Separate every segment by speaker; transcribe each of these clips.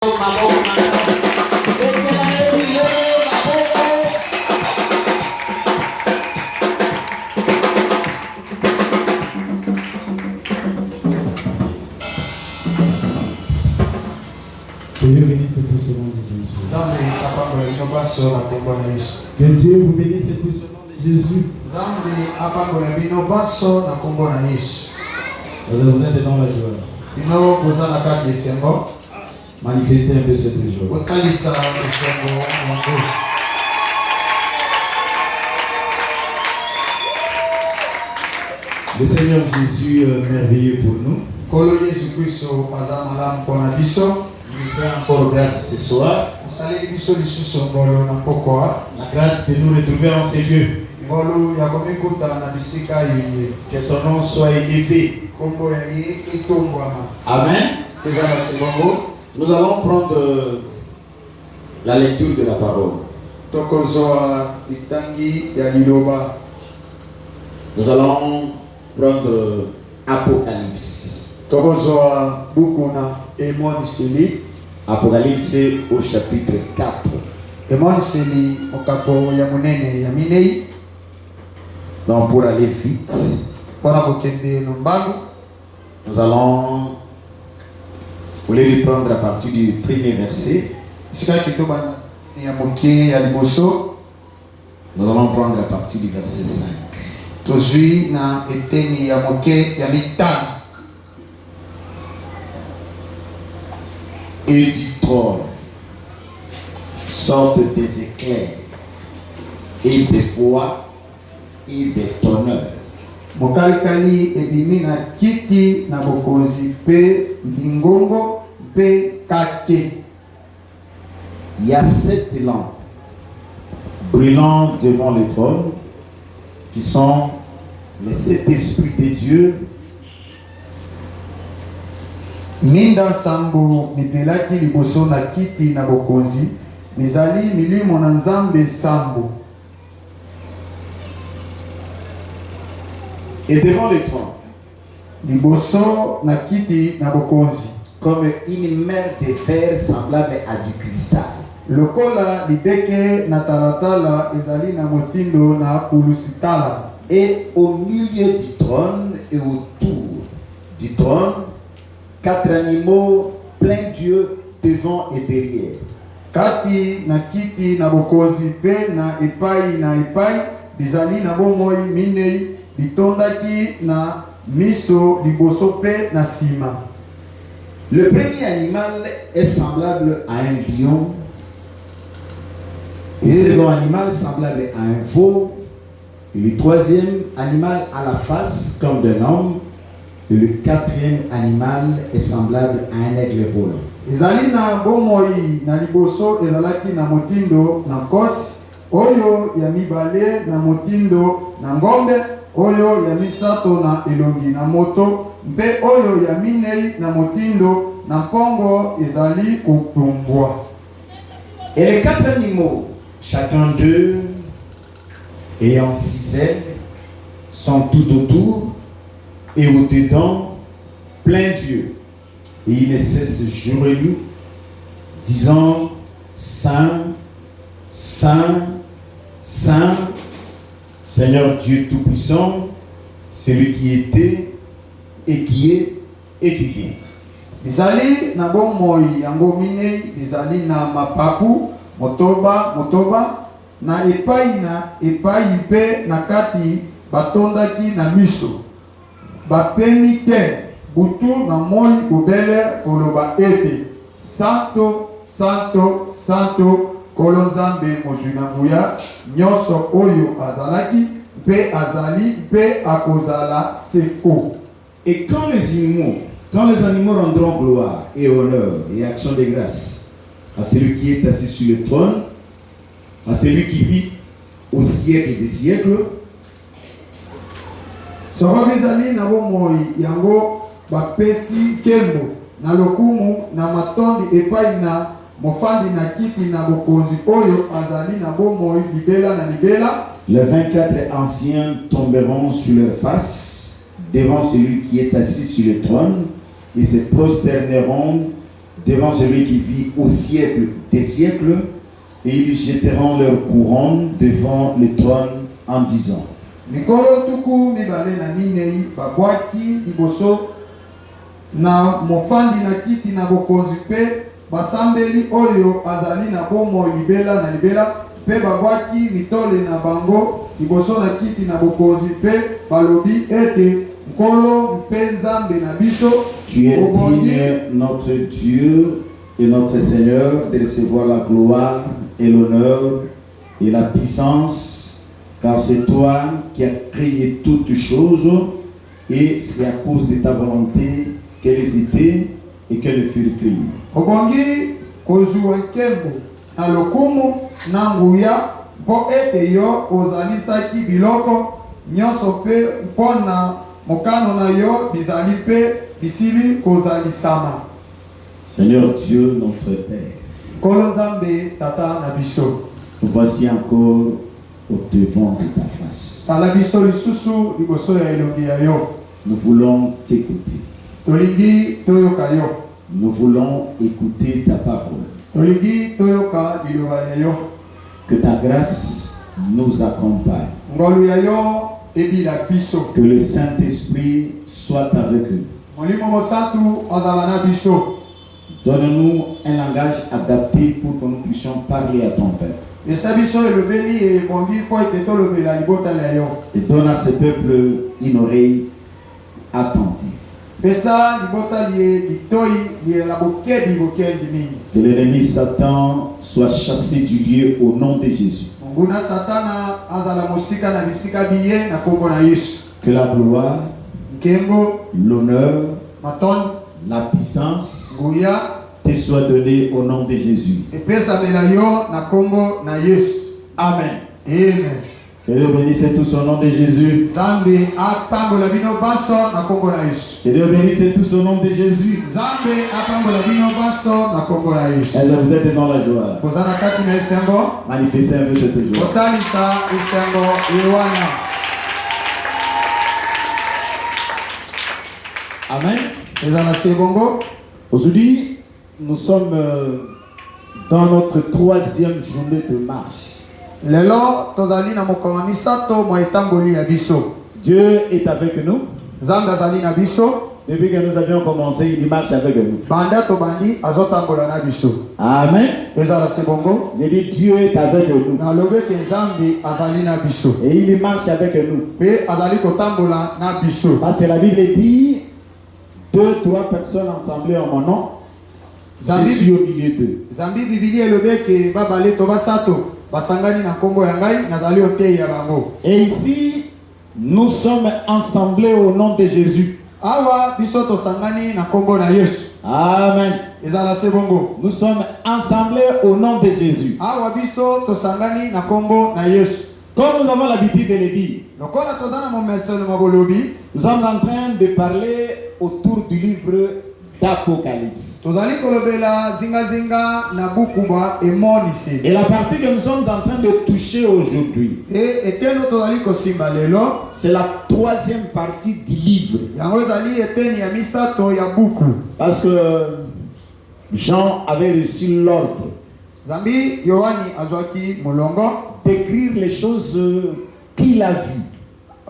Speaker 1: Dieu bénisse tous au nom de Jésus. Que Dieu vous bénisse tous au nom de Jésus. Vous êtes dans la joie. Manifestez un peu cette joie. Le Seigneur Jésus est merveilleux pour nous. Il nous fait encore grâce ce soir. La grâce de nous retrouver en ces lieux. Que son nom soit élevé. Amen. Nous allons prendre la lecture de la parole. Nous allons prendre Apocalypse. Apocalypse au chapitre 4. Donc pour aller vite, nous allons, vous voulez prendre à partir du premier verset. Nous allons prendre à partir du verset 5. Et du trône sortent des éclairs et des voix et des tonneurs. Il y a 7 lampes brûlant devant le trône qui sont les 7 esprits de Dieu.
Speaker 2: Minda sambo mipelaki liboso na kiti na bokonzi mizali milimo na nzambe sambo.
Speaker 1: Et devant le trône,
Speaker 2: liboso na kiti na bokonzi,
Speaker 1: comme une mer de fer semblable à du cristal.
Speaker 2: Lokola libeke na talatala ezali na motindo na kulusitala.
Speaker 1: Et au milieu du trône et autour du trône, 4 animaux pleins d'yeux devant et derrière.
Speaker 2: Kati na kiti na bokonzi pe na epai bizali na bomoi minei bitondaki na miso liboso pe na sima.
Speaker 1: Le premier animal est semblable à un lion. Le second animal semblable à un veau. Et le troisième animal a la face comme d'un homme. Et le 4e animal est semblable à un aigle volant.
Speaker 2: Ezali na bomoi na liboso ezalaki na motindo na kosi, oyo ya mibale na motindo na ngombe, oyo ya misato na elongi na moto, mpe oyo ya minei na motindo na mpongo ezali kotumbwa.
Speaker 1: Et les 4 animaux, chacun d'eux ayant 6 ailes, sont tout autour et au-dedans plein d'yeux. Et ils ne cessent jour et nuit, disant: Saint, Saint, Saint, Seigneur Dieu Tout-Puissant, celui qui était et qui est et qui vient.
Speaker 2: Bizali na bomoi yango minei bizali na mapapu motoba na epai pe na kati batondaki na miso. Bapemi te butu na moi bobele koloba ete santo santo santo kolonzambe mozunanguya nyoso oyo azalaki pe azali pe akozala seko.
Speaker 1: Et quand les animaux rendront gloire et honneur et action de grâce à celui qui est assis sur le trône, à celui qui vit au siècle des siècles,
Speaker 2: soko bizali na bomoi yango bapesi kembo na lokumu na matondi epai na mofandi na kiti na bokonzi oyo azali na bomoi libela na libela.
Speaker 1: Les 24 anciens tomberont sur leur face devant celui qui est assis sur le trône et se prosterneront devant celui qui vit au siècle des siècles, et ils jetteront leur couronne devant le trône en disant:
Speaker 2: Mikolo tuku mibale na minei babwaki liboso na mofandi na kiti na bokonzi pe basambeli oyo azali na bomo libela na libela pe babwaki mitole na bango liboso na kiti na bokonzi pe balobi ete nkolo mpe nzambe na biso.
Speaker 1: Tu es digne, notre Dieu et notre Seigneur, de recevoir la gloire et l'honneur et la puissance, car c'est toi qui as créé toutes choses, et c'est à cause de ta volonté qu'elles étaient et qu'elles furent créées.
Speaker 2: Obongi kozwa nkembo na lokumu na nguya mpo ete yo ozalisaki biloko nyonso mpe mpona mokano na yo bizali mpe bisili kozalisama.
Speaker 1: Seigneur Dieu, notre Père,
Speaker 2: Nkolo nzambe tata na biso,
Speaker 1: nous voici encore au devant de ta face.
Speaker 2: tala biso lisusu liboso ya elongi ya yo.
Speaker 1: Nous voulons t'écouter.
Speaker 2: Tolingi toyoka yo.
Speaker 1: Nous voulons écouter ta parole.
Speaker 2: Tolingi toyoka liloba na yo.
Speaker 1: Que ta grâce nous accompagne.
Speaker 2: Ngolu ya yo ebila biso.
Speaker 1: Que le Saint-Esprit soit avec nous.
Speaker 2: Molimo mosantu azala na biso.
Speaker 1: Donne-nous un langage adapté pour que nous puissions parler à ton Père.
Speaker 2: Esa biso elobeli ebongi mpo ete tolobela libota na yo.
Speaker 1: Et donne à ce peuple une oreille attentive.
Speaker 2: Pesa libota liye litoi liye la bokebi bokebi mingi.
Speaker 1: Que l'ennemi Satan soit chassé du lieu au nom de Jésus.
Speaker 2: Nguna satana azala mosika na bisika biye na kombo na Yesu.
Speaker 1: Que la gloire,
Speaker 2: Nkembo,
Speaker 1: l'honneur,
Speaker 2: maton,
Speaker 1: la puissance
Speaker 2: nguya
Speaker 1: te soit donnée au nom de Jésus.
Speaker 2: epesa mela yo na kombo na Yesu.
Speaker 1: Amen.
Speaker 2: Amen.
Speaker 1: Que Dieu bénisse tous au nom de Jésus.
Speaker 2: Zambe apambola bino baso na kombo na Yesu.
Speaker 1: Que Dieu bénisse tous au nom de Jésus.
Speaker 2: Zambe apambola bino baso na kombo na Yesu.
Speaker 1: Est-ce que vous êtes dans la joie?
Speaker 2: Kozana kati na esengo,
Speaker 1: Manifestez un peu cette joie.
Speaker 2: kotalisa esengo ewana.
Speaker 1: Amen.
Speaker 2: Ezala sebongo.
Speaker 1: Aujourd'hui, nous sommes dans notre troisième journée de marche.
Speaker 2: Lelo tozali na mokolo misato mwa etamboli ya biso.
Speaker 1: Dieu est avec nous.
Speaker 2: Nzambe azali na biso.
Speaker 1: Depuis que nous avions commencé, il marche avec nous.
Speaker 2: Banda tobandi azotambola na biso.
Speaker 1: Amen.
Speaker 2: Ezala sebongo.
Speaker 1: J'ai dit Dieu est avec nous.
Speaker 2: Na lobe ke Nzambe azali na biso.
Speaker 1: Et il marche avec nous.
Speaker 2: Pe azali kotambola na biso.
Speaker 1: Parce que la Bible dit 2, 3 personnes ensemblées en mon nom. Je suis au milieu d'eux.
Speaker 2: Zambi Biblia elobe ke babale to basato basangani na kombo ya ngai nazali otei ya bango.
Speaker 1: Et ici, nous sommes ensemblés au nom de Jésus.
Speaker 2: Awa biso to sangani na kombo na Yesu.
Speaker 1: Amen.
Speaker 2: Ezala sebongo.
Speaker 1: Nous sommes ensemblés au nom de Jésus.
Speaker 2: Awa biso to sangani na kombo na Yesu.
Speaker 1: Comme nous avons l'habitude de le dire,
Speaker 2: Lokola tozana mo meselo mabolobi,
Speaker 1: nous sommes en train de parler autour du livre d'Apocalypse.
Speaker 2: tozali kolobela zinga na bukuba emonisi.
Speaker 1: Et la partie que nous sommes en train de toucher aujourd'hui,
Speaker 2: Eteno tozali kosimba lelo,
Speaker 1: c'est la troisième partie du livre.
Speaker 2: yango ezali eteni ya misato ya buku.
Speaker 1: Parce que Jean avait reçu l'ordre
Speaker 2: Zambi Yohani azwaki mulongo
Speaker 1: d'écrire les choses qu'il a vues.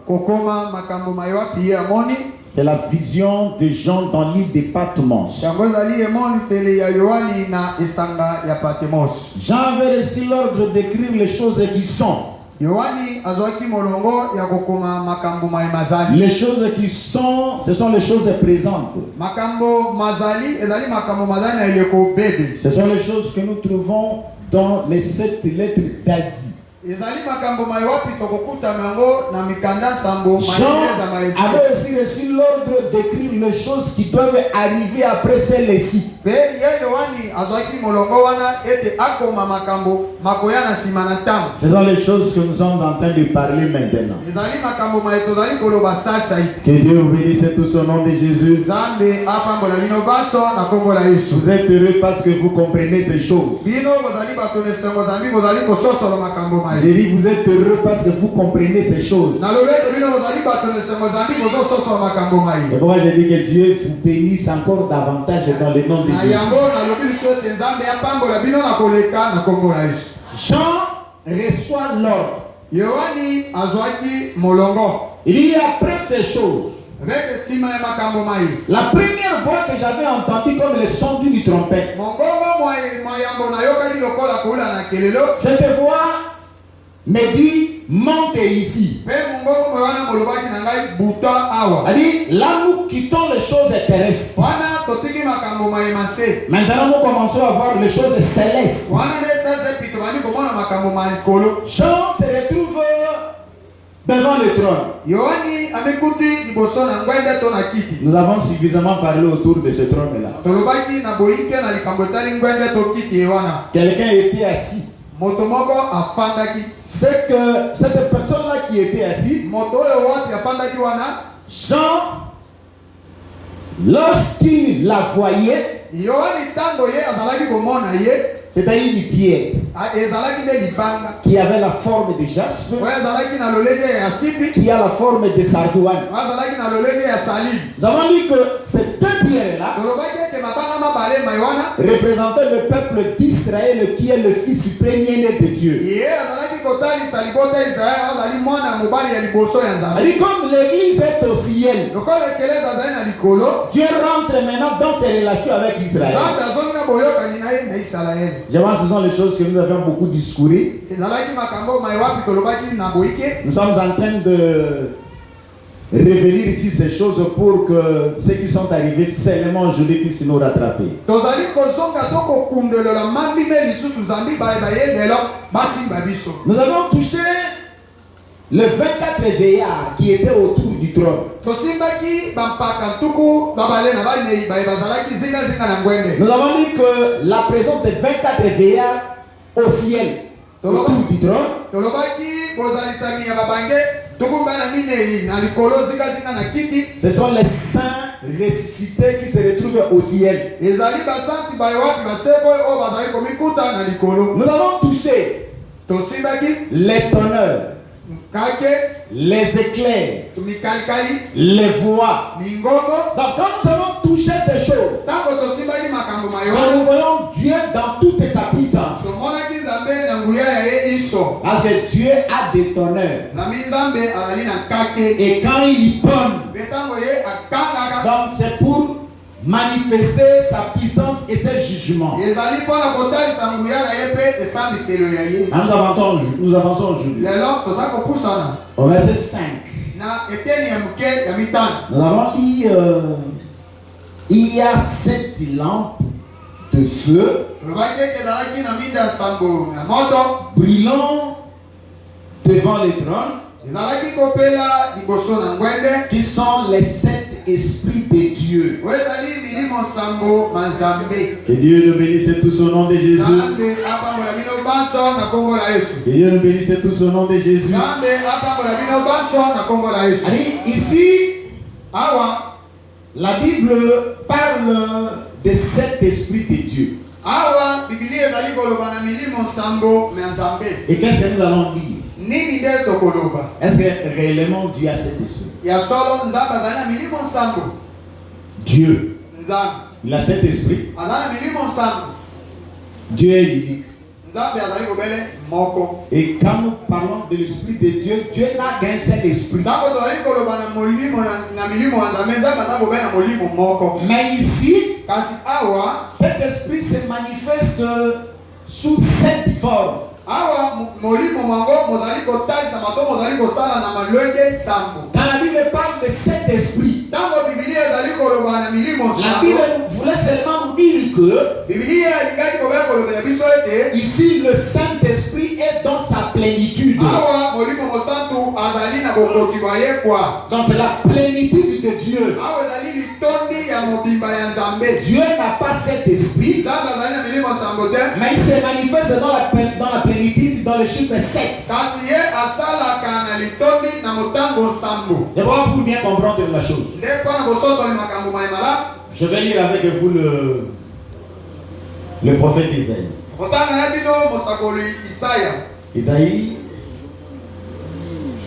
Speaker 2: kokoma makambo mayoapi ye amoni.
Speaker 1: C'est la vision de Jean dans l'île de Patmos.
Speaker 2: Yango ezali emoniseli ya Yohani na esanga ya Patmos.
Speaker 1: Jean avait reçu l'ordre d'écrire les choses qui sont.
Speaker 2: Yohani azwaki molongo ya kokoma makambo mazali.
Speaker 1: Les choses qui sont, ce sont les choses présentes.
Speaker 2: Makambo mazali ezali makambo mazali na eleko bebe.
Speaker 1: Ce sont les choses que nous trouvons dans les 7 lettres d'Asie.
Speaker 2: Ezali makambo mayoapi tokokuta nango na mikanda sambo
Speaker 1: Jean
Speaker 2: maeleza maezi.
Speaker 1: avait aussi reçu l'ordre d'écrire les choses qui doivent arriver après celles-ci.
Speaker 2: Pe ye Yohani azwaki molongo wana ete akoma makambo makoya na sima na ntango.
Speaker 1: Ce sont les choses que nous sommes en train de parler maintenant.
Speaker 2: Ezali makambo maetozali koloba sasa hii.
Speaker 1: Que Dieu vous bénisse tous au nom de Jésus.
Speaker 2: Zambe apambola bino baso na kombo la Yesu.
Speaker 1: Vous êtes heureux parce que vous comprenez ces choses.
Speaker 2: Bino bozali bato nesengo zambi bozali kososola makambo mai.
Speaker 1: J'ai dit, vous êtes heureux parce que vous comprenez ces choses.
Speaker 2: Nalobeki bino bozali bato na esengo zambi bozososola makambo mai.
Speaker 1: Et pourquoi j'ai dit que Dieu vous bénisse encore davantage dans le nom de
Speaker 2: Na
Speaker 1: Jésus.
Speaker 2: yango nalobi liso ete Nzambe apambola bino na koleka na kombo na Yesu.
Speaker 1: Jean reçoit l'ordre.
Speaker 2: Yohani azwaki molongo.
Speaker 1: Il dit après ces choses,
Speaker 2: Avec sima ya makambo mai.
Speaker 1: la première voix que j'avais entendue comme le son d'une trompette,
Speaker 2: Mongongo moyambo na yokaki lokola koula na kelelo.
Speaker 1: cette voix me dit, monte ici.
Speaker 2: Pe mongongo moyana molobaki na ngai buta awa.
Speaker 1: Elle dit, là nous quittons les choses terrestres.
Speaker 2: Wana totiki makambo mai mase.
Speaker 1: Maintenant nous commençons à voir les choses célestes.
Speaker 2: Wana ne sasa pito bani komona makambo mai kolo.
Speaker 1: Jean se retrouve devant le trône.
Speaker 2: Yohani amekuti liboso na ngwende to na kiti.
Speaker 1: Nous avons suffisamment parlé autour de ce trône-là.
Speaker 2: Tolobaki na boyike na likambo etali ngwende to kiti wana.
Speaker 1: Quelqu'un était assis.
Speaker 2: Moto moko afandaki.
Speaker 1: C'est que cette personne-là qui était assise,
Speaker 2: Moto oyo wapi afandaki wana.
Speaker 1: Jean, lorsqu'il la voyait,
Speaker 2: Yohani tango ye azalaki komona ye.
Speaker 1: c'était une pierre
Speaker 2: Ezalaki nde libanga.
Speaker 1: qui avait la forme de jaspe,
Speaker 2: Oyo azalaki na lolenge ya sipi.
Speaker 1: qui a la forme de sardoine.
Speaker 2: Oyo azalaki na lolenge ya salili.
Speaker 1: Nous avons dit que ces deux pierres-là
Speaker 2: Tolobaki ete mabanga mabale mai wana.
Speaker 1: représentaient le peuple d'Israël qui est le fils premier-né de Dieu.
Speaker 2: Ye azalaki kotalisa libota ya Israeli azali mwana mobali ya liboso ya Nzambe.
Speaker 1: Elle dit comme l'église est au ciel,
Speaker 2: Lokola ekeleza azali na likolo.
Speaker 1: Dieu rentre maintenant dans ses relations avec Israël.
Speaker 2: Nzambe azongi na boyokani na ye na Israeli.
Speaker 1: Je pense que ce sont les choses que nous avons beaucoup discouru.
Speaker 2: Ezalaki makambo mai wapi tolobaki na boyike.
Speaker 1: Nous sommes en train de revenir ici ces choses pour que ceux qui sont arrivés seulement aujourd'hui puissent nous rattraper.
Speaker 2: Tozali kozonga to kokundelela mambi me lisusu zambi baye lelo basimba biso.
Speaker 1: Nous avons touché les 24 veillards qui étaient autour du trône.
Speaker 2: Tosimbaki bampaka tuku babale na bane baye bazalaki zinga zinga na ngwende.
Speaker 1: Nous avons dit que la présence des 24 veillards au ciel autour du trône,
Speaker 2: Tolobaki bozalisami ya babange tuku bana mine na likolo zinga zinga na kiti.
Speaker 1: ce sont les saints ressuscités qui se retrouvent au ciel.
Speaker 2: Ezali basanti baye wapi baseko o bazali komikuta na likolo.
Speaker 1: Nous avons touché
Speaker 2: Tosimbaki
Speaker 1: les tonneurs,
Speaker 2: kake
Speaker 1: les éclairs,
Speaker 2: tumikalikali
Speaker 1: les voix.
Speaker 2: mingongo.
Speaker 1: Donc quand nous avons touché ces choses,
Speaker 2: Tango tosimbaki makambo mayo.
Speaker 1: nous voyons Dieu dans toute sa puissance.
Speaker 2: Tomonaki Nzambe na nguya ya ye iso.
Speaker 1: Parce que Dieu a des tonneurs.
Speaker 2: Nzambe Nzambe azali na kake.
Speaker 1: Et quand il pompe,
Speaker 2: Betango ye akangaka.
Speaker 1: donc c'est pour manifester sa puissance et ses jugements.
Speaker 2: Ezali mpona kotalisa nguya na ye mpe esambiselo ya ye.
Speaker 1: Nous avançons aujourd'hui.
Speaker 2: Lelo toza kopusana
Speaker 1: Au verset 5.
Speaker 2: na eteni ya moke ya mitano.
Speaker 1: Nous avons dit il y a 7 lampes de feu
Speaker 2: Tolobaki ete ezalaki na minda ya sango na moto.
Speaker 1: brûlant devant le trône,
Speaker 2: Ezalaki kopela liboso na ngwende.
Speaker 1: qui sont les 7 esprits de Dieu.
Speaker 2: Oyo ezali milimo sango manzambe.
Speaker 1: Que Dieu nous bénisse tous au nom de Jésus.
Speaker 2: Nzambe apambola bino banso na kombo la Yesu.
Speaker 1: Que Dieu nous bénisse tous au nom de Jésus.
Speaker 2: Nzambe apambola bino banso na kombo la Yesu.
Speaker 1: Allez, ici,
Speaker 2: Awa
Speaker 1: la Bible parle des 7 esprits de Dieu.
Speaker 2: awa Biblia ezali koloba na milimo sango na Nzambe.
Speaker 1: Et qu'est-ce que nous allons dire?
Speaker 2: Nini nde tokoloba?
Speaker 1: Est-ce que réellement Dieu a 7 esprits?
Speaker 2: Ya solo Nzambe azali na milimo sango.
Speaker 1: Dieu,
Speaker 2: Nzambe
Speaker 1: il a 7 esprits.
Speaker 2: azali na milimo sango.
Speaker 1: Dieu est unique.
Speaker 2: Nzambe azali kobele moko.
Speaker 1: Et quand nous parlons de l'esprit de Dieu, Dieu n'a qu'un seul esprit.
Speaker 2: Ntango tozali koloba na molimo na milimo ya Nzambe, Nzambe azali kobele na molimo moko.
Speaker 1: Mais ici,
Speaker 2: Kasi awa
Speaker 1: cet esprit se manifeste sous 7 formes.
Speaker 2: awa molimo mwango mozali kotalisa mato mozali kosala na malwenge sambo.
Speaker 1: Quand la Bible parle de 7 esprits,
Speaker 2: Ntango Biblia ezali koloba na milimo
Speaker 1: la
Speaker 2: sambo,
Speaker 1: Bible voulait seulement nous dire que
Speaker 2: Biblia elingaki kobela kolobela biso ete
Speaker 1: ici le Saint-Esprit est dans sa plénitude.
Speaker 2: awa molimo mosantu azali na bokoki bwa ye kwa.
Speaker 1: Donc c'est la plénitude de Dieu.
Speaker 2: Awa ezali litondi ya mobimba ya Nzambe.
Speaker 1: Dieu n'a pas cet esprit,
Speaker 2: Nzambe azali na milimo sambo te,
Speaker 1: mais il se manifeste dans la plénitude dans le chiffre 7.
Speaker 2: kasi ye asalaka na litondi na motango sambo.
Speaker 1: Et voilà pour bien comprendre la chose.
Speaker 2: Nde mpona bososoli makambo mai malamu.
Speaker 1: Je vais lire avec vous le prophète Isaïe.
Speaker 2: Kotanga na bino mosakoli Isaya.
Speaker 1: Isaïe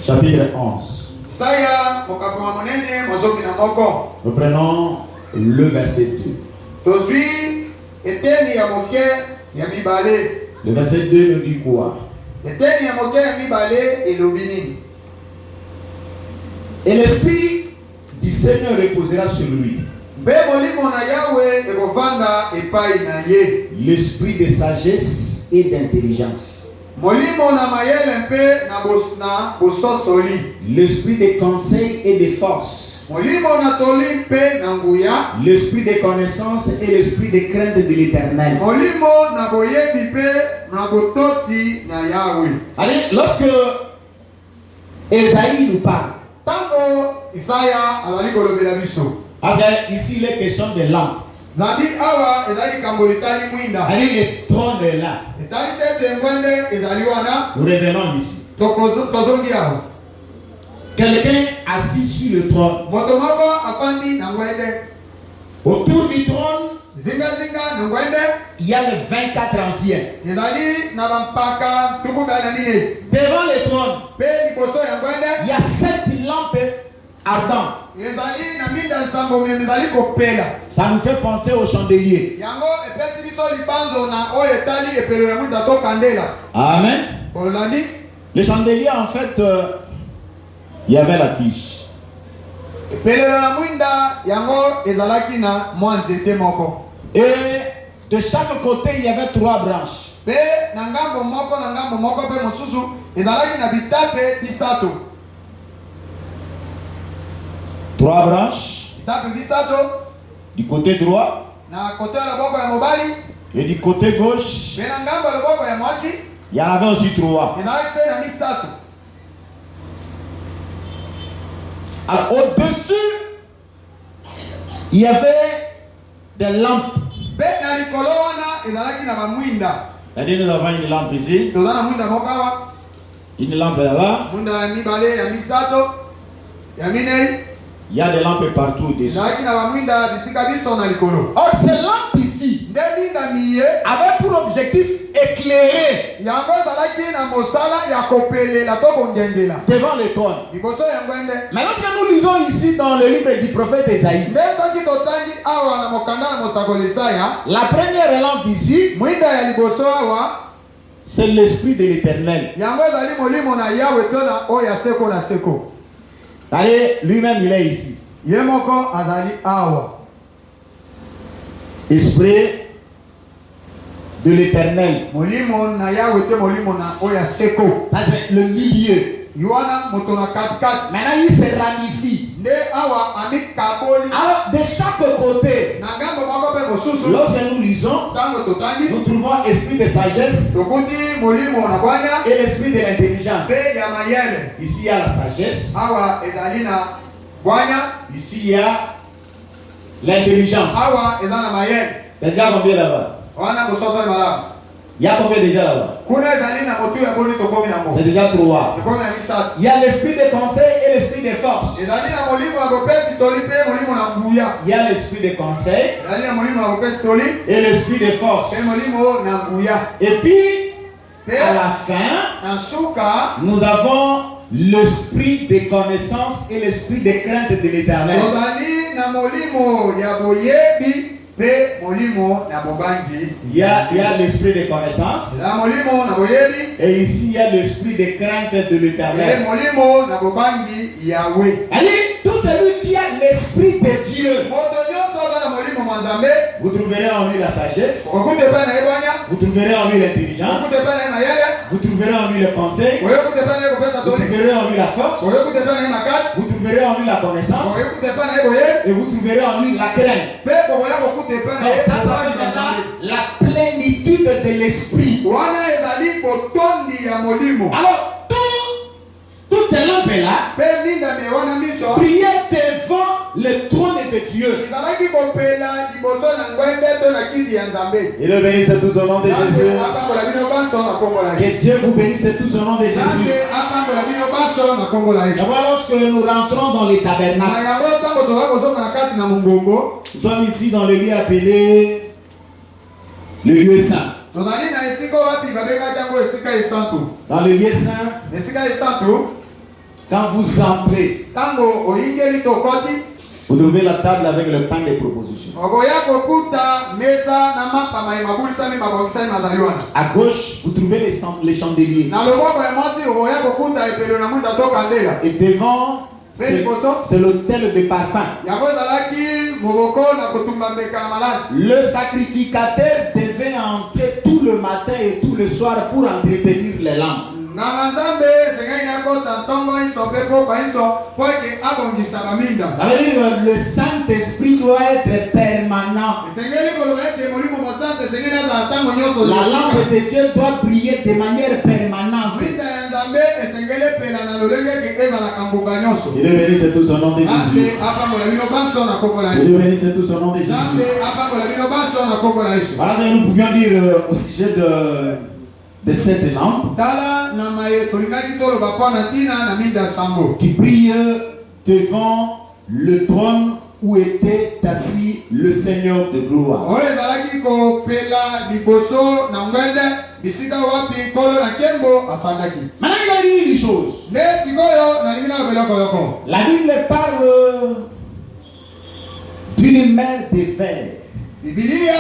Speaker 1: chapitre 11.
Speaker 2: Isaya mokapo monene mozomi na moko.
Speaker 1: Nous prenons le verset 2.
Speaker 2: Tozwi eteni ya moke ya mibale.
Speaker 1: Le verset 2 nous dit quoi?
Speaker 2: Eteni ya moke ya mibale elobi nini?
Speaker 1: Et l'esprit du Seigneur reposera sur lui.
Speaker 2: Mpe molimo na Yawe ekovanda epai na ye.
Speaker 1: L'esprit de sagesse et d'intelligence.
Speaker 2: Molimo na mayele mpe na bososoli.
Speaker 1: L'esprit de conseil et de force.
Speaker 2: Molimo na toli mpe na nguya.
Speaker 1: L'esprit de connaissance et l'esprit de crainte de l'Éternel.
Speaker 2: Molimo na boyebi mpe na botosi na Yawe.
Speaker 1: Allez, lorsque Esaïe nous parle,
Speaker 2: Tango Isaya azali kolobela biso.
Speaker 1: avec ici les questions de lampe.
Speaker 2: Zabi awa ezali kambo etali mwinda.
Speaker 1: Allez, le trône est là.
Speaker 2: Etali sete ngwende ezali wana.
Speaker 1: Nous revenons ici.
Speaker 2: Tozongi awa.
Speaker 1: Quelqu'un assis sur le trône.
Speaker 2: Moto moko afandi na ngwende.
Speaker 1: Autour du trône,
Speaker 2: Zinga na ngwende.
Speaker 1: il y a les 24 anciens.
Speaker 2: Ezali na bampaka tuku bana mine.
Speaker 1: Devant le trône,
Speaker 2: Pe liboso ya ngwende.
Speaker 1: il y a 7 lampes ardentes.
Speaker 2: Ezali na minda nsambo ezali kopela.
Speaker 1: Ça nous fait penser au chandelier.
Speaker 2: Yango epesi biso libanzo na oyo etali epelo ya mwinda to kandela.
Speaker 1: Amen.
Speaker 2: Olandi.
Speaker 1: Le chandelier, en fait, il y avait la tige.
Speaker 2: Epelo ya mwinda yango ezalaki na mwa nzete moko.
Speaker 1: Et de chaque côté, il y avait 3 branches.
Speaker 2: Pe na ngambo moko pe mosusu ezalaki na bitape bisato.
Speaker 1: 3 branches.
Speaker 2: Bitape bisato
Speaker 1: Du côté droit
Speaker 2: na kote ya loboko ya mobali.
Speaker 1: et du côté gauche.
Speaker 2: Pe na ngambo ya loboko ya mwasi
Speaker 1: Il y en avait aussi 3.
Speaker 2: ezalaki pe na misato.
Speaker 1: Alors, au-dessus, il y avait des lampes.
Speaker 2: Pe na likolo wana ezalaki na bamwinda.
Speaker 1: C'est-à-dire, nous avons une lampe ici,
Speaker 2: Toza na mwinda moko awa.
Speaker 1: une lampe là-bas.
Speaker 2: Mwinda ya mibale ya misato ya minei.
Speaker 1: Il y a des lampes partout dessus.
Speaker 2: Ezalaki na bamwinda bisika biso na likolo.
Speaker 1: Or, ces lampes ici
Speaker 2: Nde minda miye
Speaker 1: avaient pour objectif éclairer
Speaker 2: yango ezalaki na mosala ya kopelela to kongengela
Speaker 1: devant le trône.
Speaker 2: liboso ya ngwende.
Speaker 1: Mais lorsque nous lisons ici dans le livre du prophète Esaïe,
Speaker 2: Nde soki totangi awa na mokanda na mosakoli Isaya,
Speaker 1: la première lampe ici,
Speaker 2: mwinda ya liboso awa
Speaker 1: c'est l'esprit de l'Éternel.
Speaker 2: yango ezali molimo na Yawe to na oyo ya seko na seko.
Speaker 1: Allez, lui-même, il est ici.
Speaker 2: Ye moko azali awa.
Speaker 1: Esprit de l'Éternel.
Speaker 2: Molimo na Yawe te molimo na oyo ya seko.
Speaker 1: Ça, c'est le milieu.
Speaker 2: Yohana moto na katikati.
Speaker 1: Maintenant, il se ramifie.
Speaker 2: Nde awa amikaboli.
Speaker 1: Alors, de chaque côté,
Speaker 2: Na ngambo moko pe mosusu.
Speaker 1: lorsque nous lisons,
Speaker 2: Tango totangi
Speaker 1: nous trouvons esprit de sagesse
Speaker 2: tokuti molimo na bwanya
Speaker 1: et l'esprit de l'intelligence.
Speaker 2: pe ya mayele.
Speaker 1: Ici, il y a la sagesse.
Speaker 2: Awa ezali na bwanya.
Speaker 1: Ici, il y a l'intelligence.
Speaker 2: Awa ezali na mayele.
Speaker 1: C'est déjà combien là-bas?
Speaker 2: Wana kosoto malamu.
Speaker 1: Il y a combien déjà là-bas?
Speaker 2: Kuna ezali na motu ya boni tokomi na mo.
Speaker 1: C'est déjà 3.
Speaker 2: Tokomi na misato.
Speaker 1: Il y a l'esprit de conseil et l'esprit de force.
Speaker 2: Ezali na molimo ya kopesi toli pe molimo na nguya.
Speaker 1: Il y a l'esprit de conseil
Speaker 2: Ezali na molimo ya kopesi toli
Speaker 1: et l'esprit de force.
Speaker 2: pe molimo na nguya.
Speaker 1: Et puis,
Speaker 2: Pe
Speaker 1: à la fin,
Speaker 2: na suka
Speaker 1: nous avons l'esprit de connaissance et l'esprit de crainte de l'Éternel.
Speaker 2: tozali na molimo ya boyebi pe molimo na bobangi.
Speaker 1: Il y a l'esprit de connaissance
Speaker 2: Na molimo na boyebi
Speaker 1: et ici il y a l'esprit de crainte de
Speaker 2: pe
Speaker 1: l'Éternel.
Speaker 2: molimo na bobangi Yawe.
Speaker 1: Allez, tout celui qui a l'esprit de Dieu,
Speaker 2: Moto nyonso aza na molimo mwa Nzambe
Speaker 1: vous trouverez en lui la sagesse,
Speaker 2: okute pe na ye bwanya.
Speaker 1: vous trouverez en lui l'intelligence,
Speaker 2: Okute pe na ye mayele.
Speaker 1: vous trouverez en lui le conseil,
Speaker 2: Oyokute pe na ye kopesa
Speaker 1: vous
Speaker 2: toli.
Speaker 1: trouverez en lui la force,
Speaker 2: Oyokute pe na ye makasi.
Speaker 1: vous trouverez en lui la connaissance
Speaker 2: Oyokute pe na ye boye.
Speaker 1: et vous trouverez en lui la crainte.
Speaker 2: Pe boya kokute pe na
Speaker 1: Donc
Speaker 2: ye
Speaker 1: ça fait maintenant la plénitude de l'esprit.
Speaker 2: wana ezali botondi ya molimo.
Speaker 1: Alors, toutes ces lampes-là
Speaker 2: Pe minda me wana miso
Speaker 1: priaient devant le trône de Dieu.
Speaker 2: ezalaki kopela liboso na ngwende to na kiti ya Nzambe.
Speaker 1: Et le bénisse tous au nom de Jésus.
Speaker 2: Apambola bino banso na kombo la Yesu.
Speaker 1: Que Dieu vous bénisse tous au nom de Jésus.
Speaker 2: Apambola bino banso na kombo la Yesu.
Speaker 1: D'abord, lorsque nous rentrons dans les
Speaker 2: Na
Speaker 1: tabernacles,
Speaker 2: yango ntango toza kozoka na kati na mongongo
Speaker 1: nous sommes ici dans le lieu appelé le lieu saint.
Speaker 2: tozali na esika wapi babengaki yango esika esantu.
Speaker 1: Dans le lieu saint,
Speaker 2: Esika esantu
Speaker 1: Quand vous entrez,
Speaker 2: tango oyingeli tokoti
Speaker 1: vous trouvez la table avec le pain des propositions.
Speaker 2: okoya kokuta mesa na mapama mabulisami mabongisami mazaliwana.
Speaker 1: À gauche, vous trouvez les chandeliers.
Speaker 2: Na loboko ya mwasi okoya kokuta epelo na mwinda tokandela.
Speaker 1: Et devant, c'est l'autel de parfum.
Speaker 2: Yango ezalaki moboko na kotumba mbeka na malasi.
Speaker 1: Le sacrificateur devait entrer tout le matin et tout le soir pour entretenir les lampes.
Speaker 2: Na nzambe sengai na kota ntongo iso pe poko iso po ke abongisa baminda.
Speaker 1: Ça veut dire que le Saint-Esprit doit être permanent.
Speaker 2: Sengeli koloba ke molimo mosante sengeli na tango nyoso.
Speaker 1: La lampe de Dieu doit briller de manière permanente.
Speaker 2: Minda ya nzambe esengeli pela na lolenge ke ezala kambuka nyoso.
Speaker 1: Dieu bénisse tout son nom de Jésus.
Speaker 2: Apa mola bino banso na kokola Yesu.
Speaker 1: Dieu bénisse tout son nom de Jésus.
Speaker 2: Apa mola bino banso na kokola Yesu.
Speaker 1: Voilà ce que nous pouvions dire au sujet de cette lampe
Speaker 2: Dala na maye tolingaki toloba pona tina na minda sambo.
Speaker 1: qui brille devant le trône où était assis le Seigneur de gloire.
Speaker 2: Oye ezalaki kopela liboso na ngwende bisika wapi nkolo na nkembo afandaki.
Speaker 1: Maintenant, il a dit une chose.
Speaker 2: Nde sikoyo nalingi na beloko yoko.
Speaker 1: La Bible parle d'une mer de verre.
Speaker 2: Bibilia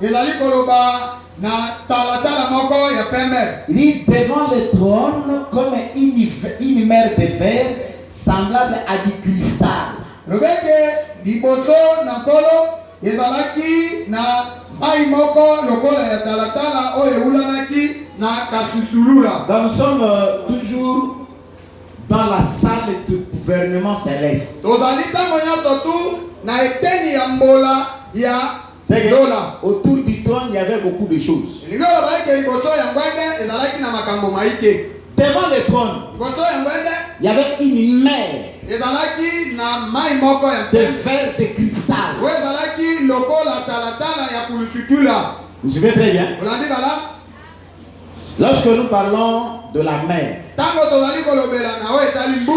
Speaker 2: ezali koloba na talatala moko ya pembe.
Speaker 1: Il dit devant le trône comme une mer de verre semblable à du cristal.
Speaker 2: Lobeke liboso na nkolo ezalaki na mai moko lokola ya talatala oyo eulanaki na kasutulula.
Speaker 1: Donc nous sommes toujours dans la salle de gouvernement céleste.
Speaker 2: Tozali ntango nyonso tu na eteni ya mbola ya
Speaker 1: C'est que
Speaker 2: dola.
Speaker 1: autour du trône, il y avait beaucoup de choses.
Speaker 2: Elingi oloba eke liboso ya ngwende ezalaki na makambo maike.
Speaker 1: Devant le trône,
Speaker 2: Liboso ya ngwende
Speaker 1: il y avait une mer
Speaker 2: ezalaki na mai moko ya
Speaker 1: de
Speaker 2: pembe.
Speaker 1: verre de cristal.
Speaker 2: Oyo ezalaki lokola talatala ya kulusutula.
Speaker 1: Vous suivez très bien.
Speaker 2: Olandi bala
Speaker 1: Lorsque nous parlons de la mer,
Speaker 2: ntango tozali kolobela na oyo etali mbu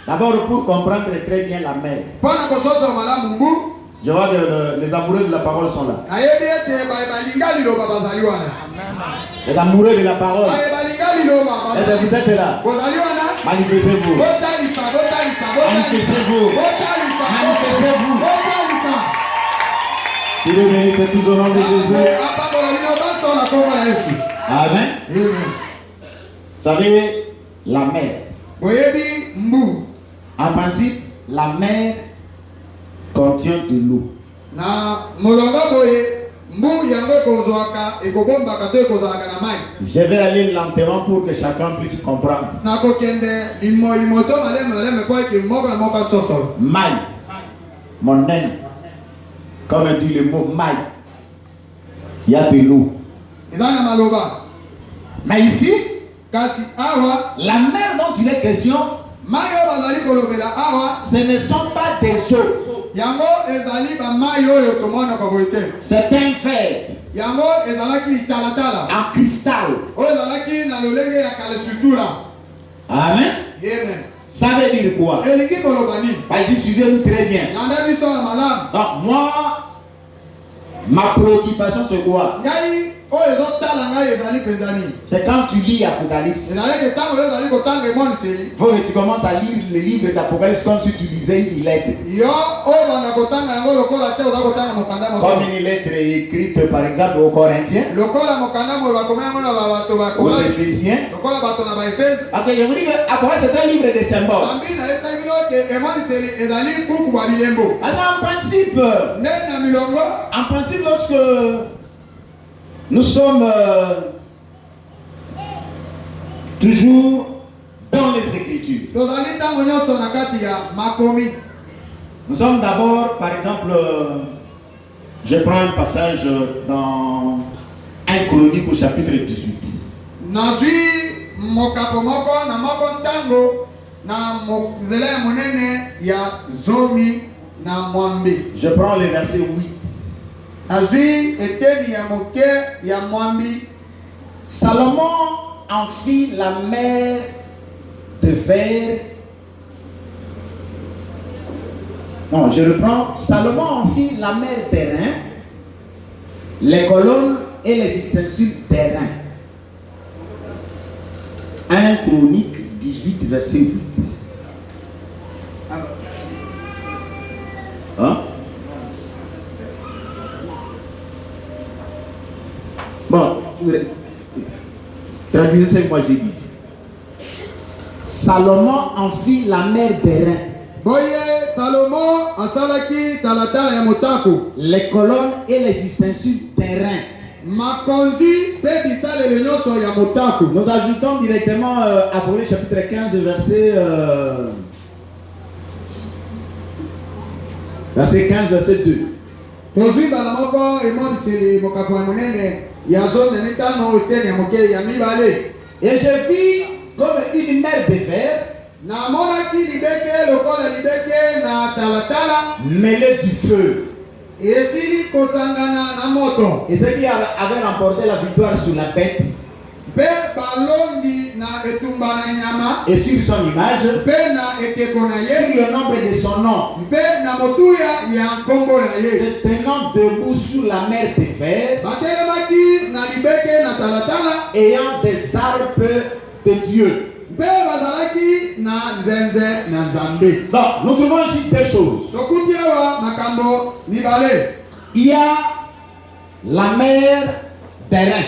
Speaker 1: d'abord pour comprendre très bien la mer,
Speaker 2: mpona kososo malamu mbu
Speaker 1: je vois que les amoureux de la parole sont là.
Speaker 2: nayebi ete balinga liloba bazali wana.
Speaker 1: Les amoureux de la parole,
Speaker 2: balinga liloba
Speaker 1: est-ce que vous êtes là?
Speaker 2: bozali wana.
Speaker 1: Manifestez-vous.
Speaker 2: Botalisa.
Speaker 1: Manifestez-vous.
Speaker 2: Botalisa.
Speaker 1: Manifestez-vous.
Speaker 2: Botalisa.
Speaker 1: Dieu bénisse tout au nom de Jésus.
Speaker 2: Apambola bino banso na kombo na Yesu.
Speaker 1: Amen.
Speaker 2: Amen.
Speaker 1: Vous savez, la mer.
Speaker 2: Boyebi mbu.
Speaker 1: En principe, la mer contient de l'eau.
Speaker 2: Na molonga boye mbu yango ekozwaka ekobombaka to ekozalaka na mai.
Speaker 1: Je vais aller lentement pour que chacun puisse comprendre.
Speaker 2: Nakokende limoto maleme po eke moko na moko asosolo.
Speaker 1: Maille, mon naine, comme dit le mot maille, il y a de l'eau.
Speaker 2: Eza na maloba.
Speaker 1: Mais ici,
Speaker 2: Kasi awa
Speaker 1: la mer dont il est question,
Speaker 2: mai oyo bazali kolobela awa
Speaker 1: ce ne sont pas des eaux.
Speaker 2: yango ezali ba mai oyo tomona kwa boite.
Speaker 1: C'est un verre
Speaker 2: Yango ezalaki talatala.
Speaker 1: en cristal.
Speaker 2: Oyo ezalaki na lolenge ya kalesutula.
Speaker 1: Amen.
Speaker 2: Amen.
Speaker 1: Ça veut dire quoi?
Speaker 2: Elingi koloba nini?
Speaker 1: Parce que suivez-nous très bien.
Speaker 2: Landa biso ya malamu.
Speaker 1: Donc moi, ma préoccupation c'est quoi?
Speaker 2: Ngai oyo ezotala ngai ezali pendani.
Speaker 1: C'est quand tu lis Apocalypse.
Speaker 2: Ezalaki ntango oyo ezali kotanga emoniseli.
Speaker 1: Faut que tu commences à lire le livre d'Apocalypse comme si tu lisais une lettre.
Speaker 2: Yo oyo banda kotanga yango lokola te oza kotanga mokanda moko.
Speaker 1: Comme une lettre écrite par exemple aux Corinthiens,
Speaker 2: Lokola mokanda mo bakomi yango na bato
Speaker 1: aux
Speaker 2: bakola.
Speaker 1: Éphésiens.
Speaker 2: Lokola bato na baefese.
Speaker 1: Ok, je vous dis que Apocalypse c'est un livre de symboles.
Speaker 2: Bambi na yebisaki bino ke emoniseli ezali buku bwa bilembo.
Speaker 1: Alors en principe,
Speaker 2: Ndenge na milongo.
Speaker 1: lorsque nous sommes toujours dans les Écritures,
Speaker 2: Tozali ntango nyonso na kati ya makomi.
Speaker 1: nous sommes d'abord, par exemple, je prends un passage dans 1 Chronique au chapitre 18.
Speaker 2: Nazwi mokapo moko na moko ntango na nzela ya monene ya zomi na mwambi.
Speaker 1: Je prends le verset 8.
Speaker 2: Nazwi eteni ya moke ya mwambi.
Speaker 1: Salomon en fit la mer de verre. Non, je reprends. Salomon en fit la mer d'airain, les colonnes et les ustensiles d'airain. 1 Chronique 18, verset 8. traduisez ce que moi j'ai dit. Salomon en fit la mère d'airain.
Speaker 2: Boye Salomo asalaki talatala ya motako.
Speaker 1: Les colonnes et les ustensiles d'airain.
Speaker 2: Makonzi pe bisalele nyonso ya motako.
Speaker 1: Nous ajoutons directement Apocalypse chapitre 15 verset 15 verset 2.
Speaker 2: Tozwi bala moko emoniseli mokapo ya monene ya zone mitano eteni ya moke ya mibale.
Speaker 1: Et je vis comme une mer de fer
Speaker 2: namonaki libeke lokola libeke na talatala
Speaker 1: mêlée du feu.
Speaker 2: esili kosangana na moto.
Speaker 1: Et ceux qui avaient remporté la victoire sur la bête
Speaker 2: Pe balongi na etumba na nyama
Speaker 1: et sur son image,
Speaker 2: pe na ekeko na ye
Speaker 1: sur le nombre de son nom.
Speaker 2: pe na motuya ya nkombo na ye.
Speaker 1: C'est un homme debout sur la mer de fer,
Speaker 2: Batelemaki na libeke na talatala
Speaker 1: ayant des arpes de Dieu.
Speaker 2: pe bazalaki na nzenze na nzambe.
Speaker 1: Donc, nous trouvons ici deux choses.
Speaker 2: Tokuti awa makambo mibale.
Speaker 1: Il y a la mer d'airain.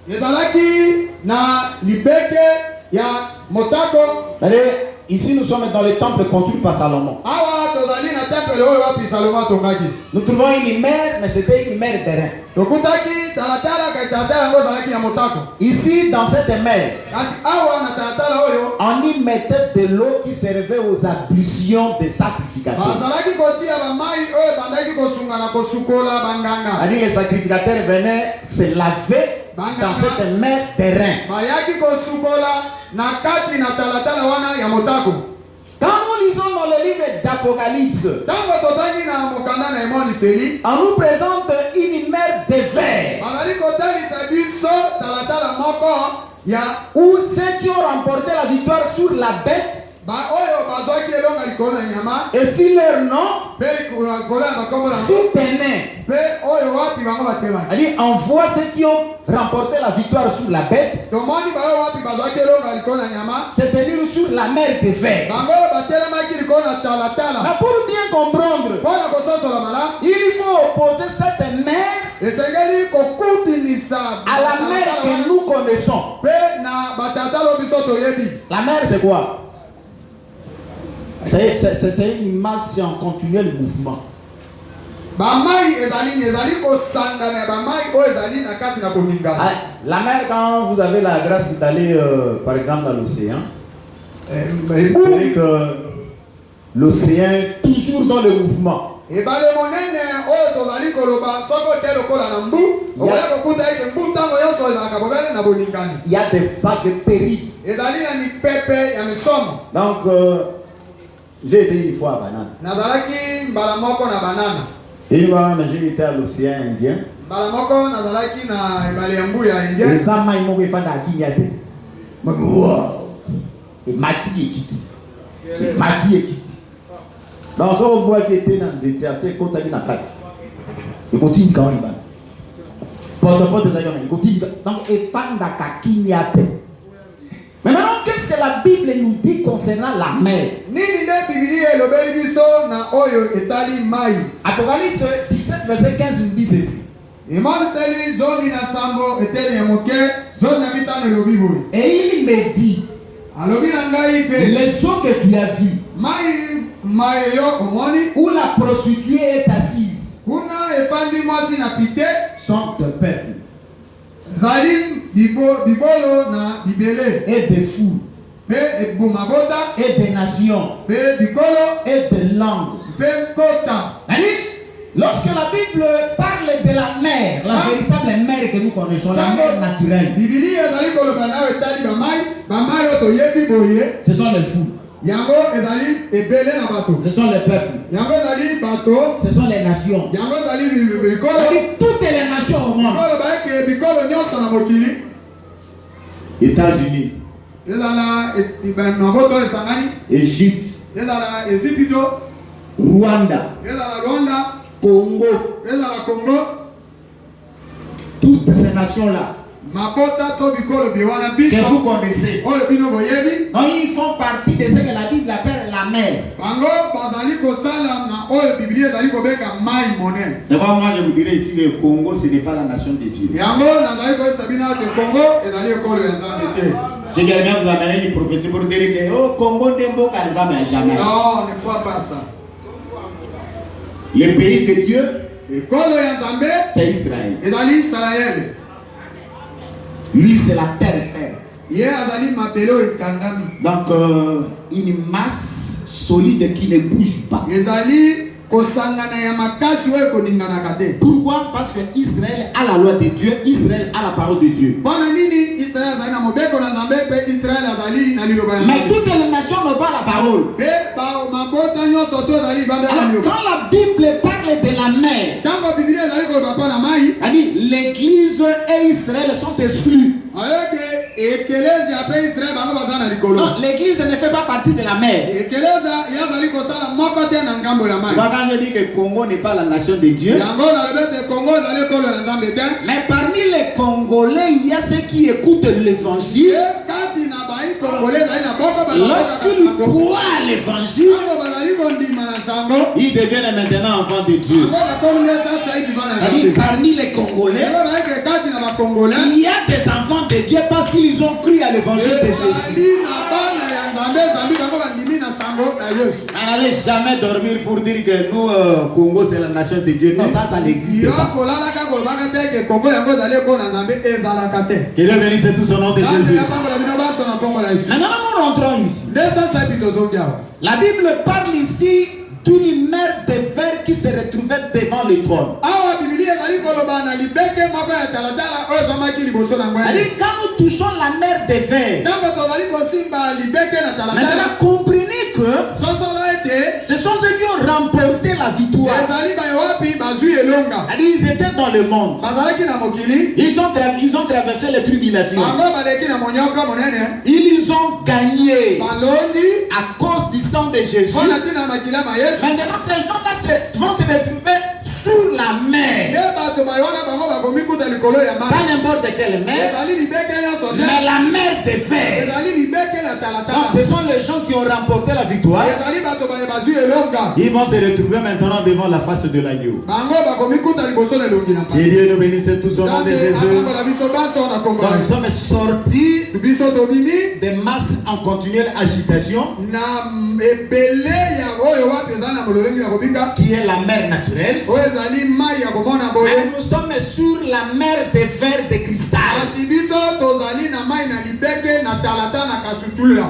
Speaker 2: Ezalaki na libeke ya motako.
Speaker 1: C'est-à-dire, ici nous sommes dans le temple construit par Salomon.
Speaker 2: Awa tozali na temple oyo wapi Salomo atongaki.
Speaker 1: Nous trouvons une mer, mais c'était une mer d'airain.
Speaker 2: Tokutaki talatala ka talatala yango ezalaki na motako.
Speaker 1: Ici, dans cette mer,
Speaker 2: Kasi awa na talatala oyo
Speaker 1: on y mettait de l'eau qui servait aux ablutions des sacrificateurs.
Speaker 2: bazalaki kotia bamai oyo bandaki kosunga na kosukola banganga.
Speaker 1: C'est-à-dire, les sacrificateurs venaient se laver dans cette mer d'airain.
Speaker 2: Bayaki kosukola na kati na talatala wana ya motako.
Speaker 1: Quand nous lisons dans le livre d'Apocalypse,
Speaker 2: Tango totangi na mokanda na emoniseli
Speaker 1: on nous présente une mer de fer
Speaker 2: bazali kotalisa biso talatala moko ya
Speaker 1: où ceux qui ont remporté la victoire sur la bête
Speaker 2: ba oyo bazwaki elonga likolo na nyama
Speaker 1: et sur leur nom
Speaker 2: pe likolo ya bakombo yango
Speaker 1: soutenaient.
Speaker 2: pe oyo wapi bango batemaki.
Speaker 1: C'est-à-dire, on voit ceux qui ont remporté la victoire sur la bête
Speaker 2: Tomoni ba oyo wapi bazwaki elonga likolo na nyama
Speaker 1: se tenir sur la mer de fer.
Speaker 2: bango oyo batelemaki likolo na talatala.
Speaker 1: Mais pour bien comprendre,
Speaker 2: Mpona kososola malamu
Speaker 1: il faut opposer cette mer
Speaker 2: esengeli kokutinisa
Speaker 1: à la mer que nous connaissons.
Speaker 2: pe na batatala oyo biso toyebi.
Speaker 1: La mer, c'est quoi? C'est une masse en continuel mouvement.
Speaker 2: Bamai ezali kosangana bamai oyo ezali na kati na koningana.
Speaker 1: La mer, quand vous avez la grâce d'aller, par exemple, dans l'océan, vous verrez que l'océan est toujours dans le mouvement.
Speaker 2: Ebale monene oyo tozali koloba soko te lokola na mbu okoya kokuta ete mbu ntango nyonso ezalaka bobele na boningani.
Speaker 1: Il y a des vagues terribles.
Speaker 2: Ezali na mipepe ya misomo.
Speaker 1: Donc, j'ai été une fois à Banane.
Speaker 2: Nazalaki mbala moko na banana.
Speaker 1: Et j'ai été à l'océan Indien.
Speaker 2: Mbala moko nazalaki na ebale ya mbu ya India.
Speaker 1: Les amants, ils m'ont fait à Kinyate. Wow! Et Mati et Kiti. Et Mati et Kiti. Donc, ça, on voit qu'il était dans les états, il continue dans 4. Il continue quand il va. Porte-porte des avions, il continue. Donc, il fan dans Kinyate. Mais maintenant, qu'est-ce que la Bible nous dit concernant la mer?
Speaker 2: Nini nde Biblia elobeli biso na oyo etali mai.
Speaker 1: Apocalypse 17, verset 15, nous dit ceci.
Speaker 2: Emoniseli zomi na sambo eteli ya moke zomi na mitano elobi boye.
Speaker 1: Et il me dit,
Speaker 2: Alobi na ngai pe
Speaker 1: les eaux que tu as vues,
Speaker 2: mai yo omoni
Speaker 1: où la prostituée est assise,
Speaker 2: kuna efandi mwasi na pite
Speaker 1: sont de peuple
Speaker 2: zali bibolo na bibele
Speaker 1: et des fous
Speaker 2: pe ebumabota
Speaker 1: et des nations
Speaker 2: pe bikolo
Speaker 1: et des langues.
Speaker 2: pe kota.
Speaker 1: Lorsque la Bible parle de la mer, la véritable mer que nous connaissons, la mer naturelle,
Speaker 2: Biblia ezali koloba na etali bamai oyo toyebi boye
Speaker 1: ce sont les fous,
Speaker 2: yango ezali ebele na bato.
Speaker 1: ce sont les peuples,
Speaker 2: Yango ezali bato
Speaker 1: ce sont les nations.
Speaker 2: yango ezali bikolo
Speaker 1: Toutes les nations au monde.
Speaker 2: bikolo bayeke bikolo nyonso na mokili
Speaker 1: États-Unis,
Speaker 2: ezala maboto esangani
Speaker 1: Égypte,
Speaker 2: ezala Ezipito
Speaker 1: Rwanda,
Speaker 2: ezala Rwanda
Speaker 1: Congo,
Speaker 2: ezala Congo
Speaker 1: toutes ces nations-là, que vous connaissez. Donc ils font partie de ce que la Bible appelle la mer. C'est pourquoi moi je vous dirais ici que le Congo ce n'est pas la nation de Dieu. Si quelqu'un vous amène une prophétie pour dire que oh Congo n'est pas jamais.
Speaker 2: Non, ne crois pas ça.
Speaker 1: Le pays de Dieu, c'est Israël. Lui, c'est la terre ferme. Donc, une masse solide qui ne bouge pas. Pourquoi? Parce que Israël a la loi de Dieu, Israël a la parole de Dieu. Mais toutes les nations n'ont pas la parole. Alors, quand la Bible parle de la mer, l'Église et Israël sont exclus. Non, l'Église ne fait pas partie de la mer. Quand je dis que le Congo n'est pas la nation de Dieu, mais parmi les Congolais, il y a ceux qui écoutent l'évangile. Lorsqu'ils croient à l'évangile, ils deviennent maintenant enfants de Dieu. Parmi les Congolais, il y a des enfants de Dieu parce qu'ils ont cru à l'évangile de Jésus. On n'allait jamais dormir pour dire que nous, Congo, c'est la nation de Dieu. Non, ça n'existe pas. Que Dieu bénisse tout son nom de Jésus. Maintenant, nous rentrons ici. La Bible parle ici d'une mer de fer qui se retrouvait devant le trône. Quand nous touchons la mer de fer, maintenant comprenez que ce sont ceux qui ont remporté la victoire. Ils étaient dans le monde. Ils ont traversé les tribulations. Ils ont gagné à cause du sang de Jésus. Maintenant, ces gens-là vont se retrouver sur la mer. Pas n'importe quelle mer, mais la mer de fer. Donc, ce sont les gens qui ont remporté la victoire. Ils vont se retrouver maintenant devant la face de l'agneau. Que Dieu nous bénisse tous au nom de Jésus. Donc, nous sommes sortis des masses en continuelle agitation, qui est la mer naturelle. Mais nous sommes sur la mer de fer de cristal.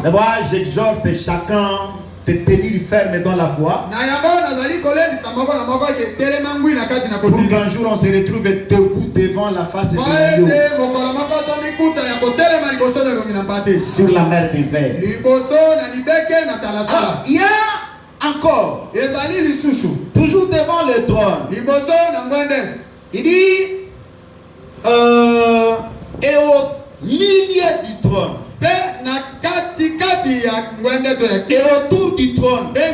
Speaker 1: D'abord, j'exhorte chacun de tenir ferme dans la foi, pour qu'un jour on se retrouve debout devant la face de l'agneau sur la mer de fer. Il y a encore, toujours devant le trône, il dit et au milieu du trône, et autour du trône, 4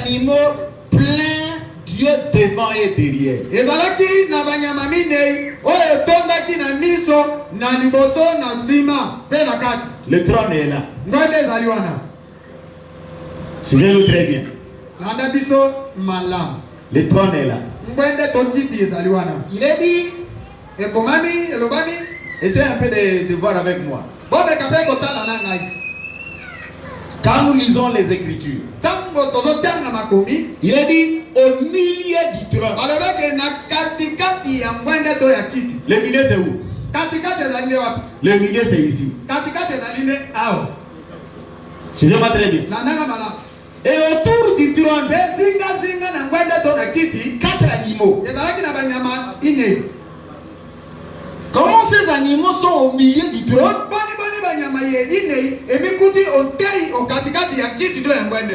Speaker 1: animaux pleins d'yeux devant et derrière. Le trône est là. Suivez-le très bien. Le trône est là. Il est dit, essayez un peu de voir avec moi. Quand nous lisons les Écritures, il est dit au milieu du trône. Le milieu c'est où? Le milieu c'est ici. Suivez-moi très bien. Et autour du trône, 4 animaux. Comment ces animaux sont au milieu du trône?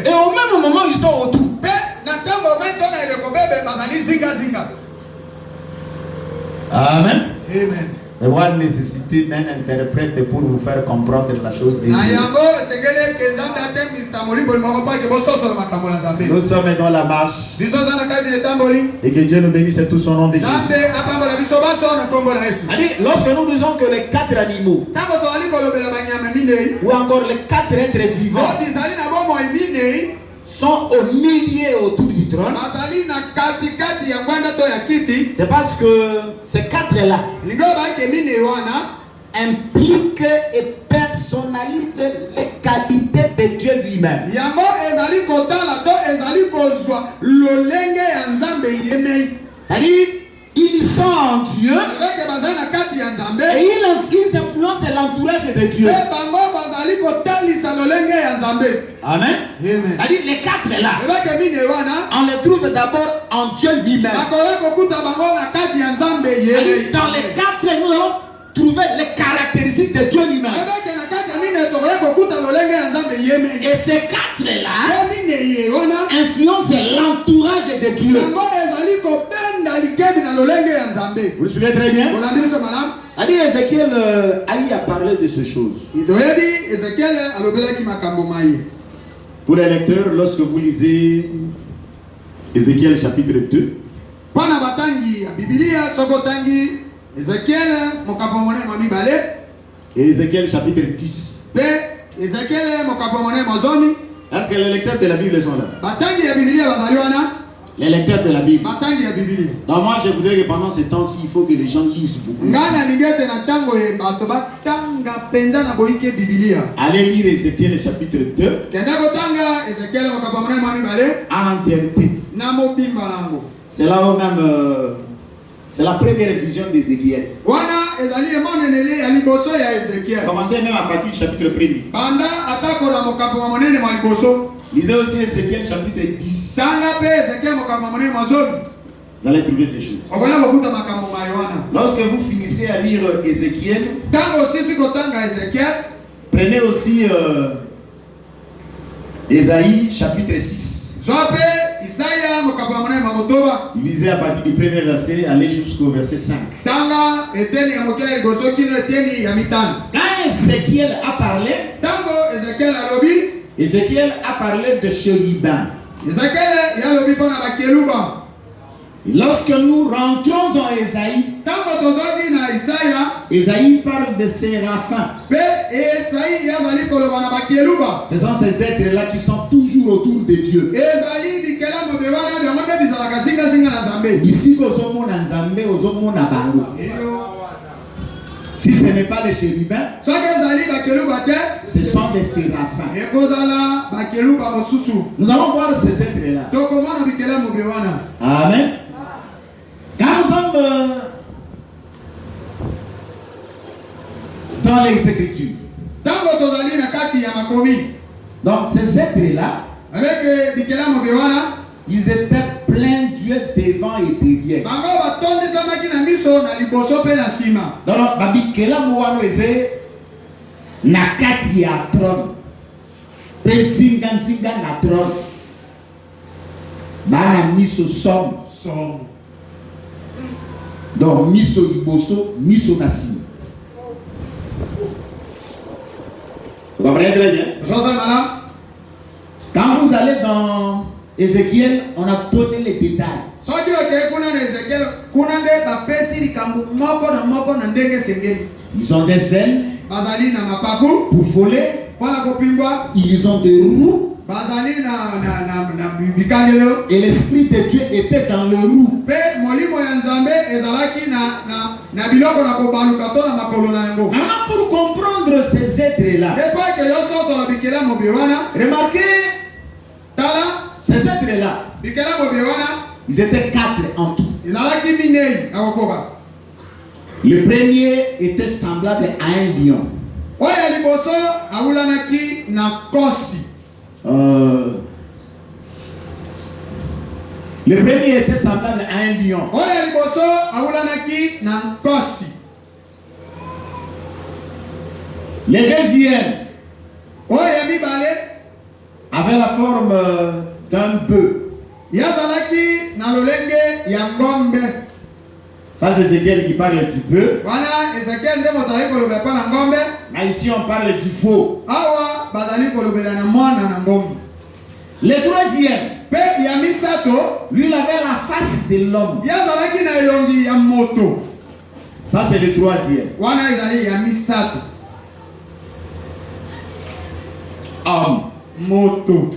Speaker 1: Et au même moment, ils sont autour. Amen.
Speaker 2: Amen.
Speaker 1: Il y aura une nécessité d'un interprète pour vous faire comprendre la chose de Dieu. Nous sommes dans la marche. Et que Dieu nous bénisse tout son nom de Jésus. Lorsque nous disons que les 4 animaux, ou encore les 4 êtres vivants, sont au milieu autour du trône, c'est parce que ces 4-là impliquent et personnalisent les qualités de Dieu lui-même. C'est-à-dire, ils sont en Dieu et ils influencent l'entourage de Dieu. Amen. C'est-à-dire, les 4 là, on les trouve d'abord en Dieu lui-même. Dans les 4, nous allons trouver les caractéristiques de Dieu lui-même. Et ces 4 là influencent l'entourage de Dieu. Vous le suivez très bien? Ézéchiel a parlé de ces choses. Pour les lecteurs, lorsque vous lisez Ézéchiel chapitre 2, et Ézéchiel chapitre 10. Est-ce que les lecteurs de la Bible sont là? Les lecteurs de la Bible. Donc moi je voudrais que pendant ce temps-ci, il faut que les gens lisent beaucoup. Allez lire Ézéchiel chapitre 2 en entièreté. C'est là où même c'est la première vision d'Ézéchiel. Commencez même à partir du chapitre 1er. Lisez aussi Ézéchiel chapitre 10. Vous allez trouver ces choses. Lorsque vous finissez à lire Ézéchiel, prenez aussi Ésaïe chapitre 6. Lisez à partir du premier verset, allez jusqu'au verset 5. Quand Ézéchiel a parlé, Ézéchiel a parlé de chérubins. Lorsque nous rentrons dans Ésaïe, Ésaïe parle de séraphins. Ce sont ces êtres-là qui sont toujours autour de Dieu. Ici, si ce n'est pas les chérubins, ce sont des séraphins. Nous allons voir ces êtres-là. Amen. Quand nous sommes dans les Écritures, donc ces êtres-là, ils étaient pleins Dieu devant et derrière. Donc, babikela mouano eze nakati ya trône. Penzinga na trône. Bana miso som. Donc miso liboso, miso nasi. Vous comprenez très bien? Quand vous allez dans Ézéchiel, on a donné les détails. Ils ont des ailes pour voler. Ils ont des roues. Et l'Esprit de Dieu était dans le roue. Maintenant, pour comprendre ces êtres-là, remarquez, ces êtres-là, ils étaient 4 en tout. Le premier était semblable à un lion. Le premier était semblable à un lion. Le deuxième avait la forme d'un bœuf. Ça c'est Ézéchiel qui parle du bœuf.
Speaker 2: Ezekiel nde moto ali kolobela mpo na ngombe.
Speaker 1: Mais ici on parle du faux.
Speaker 2: Awa bazali kolobela na mwana na ngombe.
Speaker 1: Le troisième,
Speaker 2: Pe ya misato,
Speaker 1: lui il avait la face de l'homme.
Speaker 2: yazalaki na elongi ya moto.
Speaker 1: Ça c'est le troisième.
Speaker 2: Wana ezali ya misato.
Speaker 1: Homme.
Speaker 2: Moto.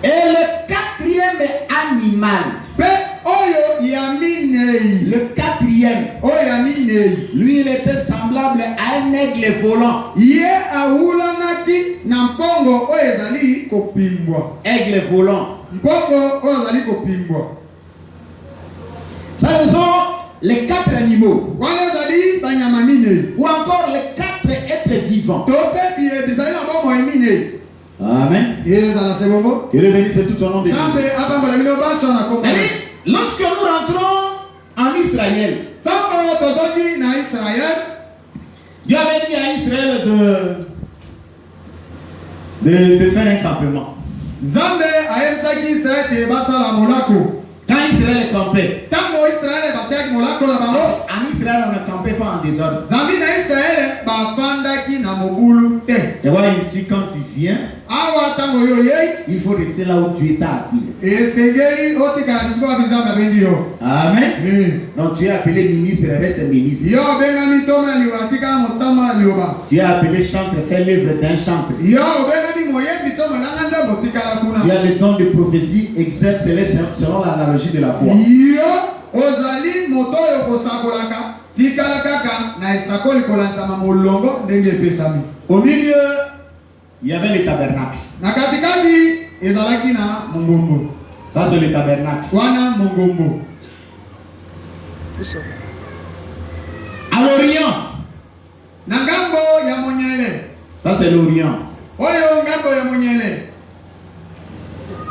Speaker 1: Et le quatrième animal.
Speaker 2: Pe oyo ya minei.
Speaker 1: Le quatrième.
Speaker 2: Oyo ya minei.
Speaker 1: Lui il était semblable à un aigle volant.
Speaker 2: Ye awulanaki na mpongo oyo ezali kopimbwa.
Speaker 1: Aigle volant.
Speaker 2: Mpongo oyo ezali kopimbwa.
Speaker 1: Ça ce sont les quatre animaux.
Speaker 2: Wana ezali banyama minei.
Speaker 1: Ou encore les quatre êtres vivants.
Speaker 2: To pe biye bizali na bomoi minei.
Speaker 1: Amen.
Speaker 2: Ezala sebongo.
Speaker 1: Que le bénisse tout son nom de Jésus.
Speaker 2: Sanze apambola bino baso na kombo.
Speaker 1: Lorsque nous rentrons en Israël,
Speaker 2: Tango tozoki na Israël,
Speaker 1: Dieu avait dit à Israël de faire un campement.
Speaker 2: Nzambe ayebisaki Israël te basala molako.
Speaker 1: Quand Israël campait,
Speaker 2: Tango Israël batiaki molako na bango,
Speaker 1: en Israël on ne campait pas en désordre.
Speaker 2: Zambi na Israël bafandaki na mobulu te.
Speaker 1: Tu vois ici quand tu viens,
Speaker 2: Awa tango yo yei,
Speaker 1: il faut rester là où tu es appelé.
Speaker 2: esengeli otikala bisiko binzambe abendi yo.
Speaker 1: Amen. Donc tu es appelé ministre, reste ministre.
Speaker 2: Yo bengami toma liwa tika motama liwa.
Speaker 1: Tu es appelé chantre, fais l'œuvre d'un chantre.
Speaker 2: Yo bengami moyebi toma nanga nzambo tikala kuna.
Speaker 1: Tu as le don de prophétie, exerce-les selon l'analogie de la foi.
Speaker 2: Yo ozali moto oyo kosakolaka tikala kaka na esakoli kolansama molongo ndenge epesami.
Speaker 1: Au milieu, il y avait le tabernacle.
Speaker 2: Na katikati ezalaki na mongombo.
Speaker 1: Ça c'est le tabernacle.
Speaker 2: Wana mongombo.
Speaker 1: À l'Orient,
Speaker 2: Na ngambo ya monyele.
Speaker 1: ça c'est l'Orient.
Speaker 2: Oyo ngambo ya monyele.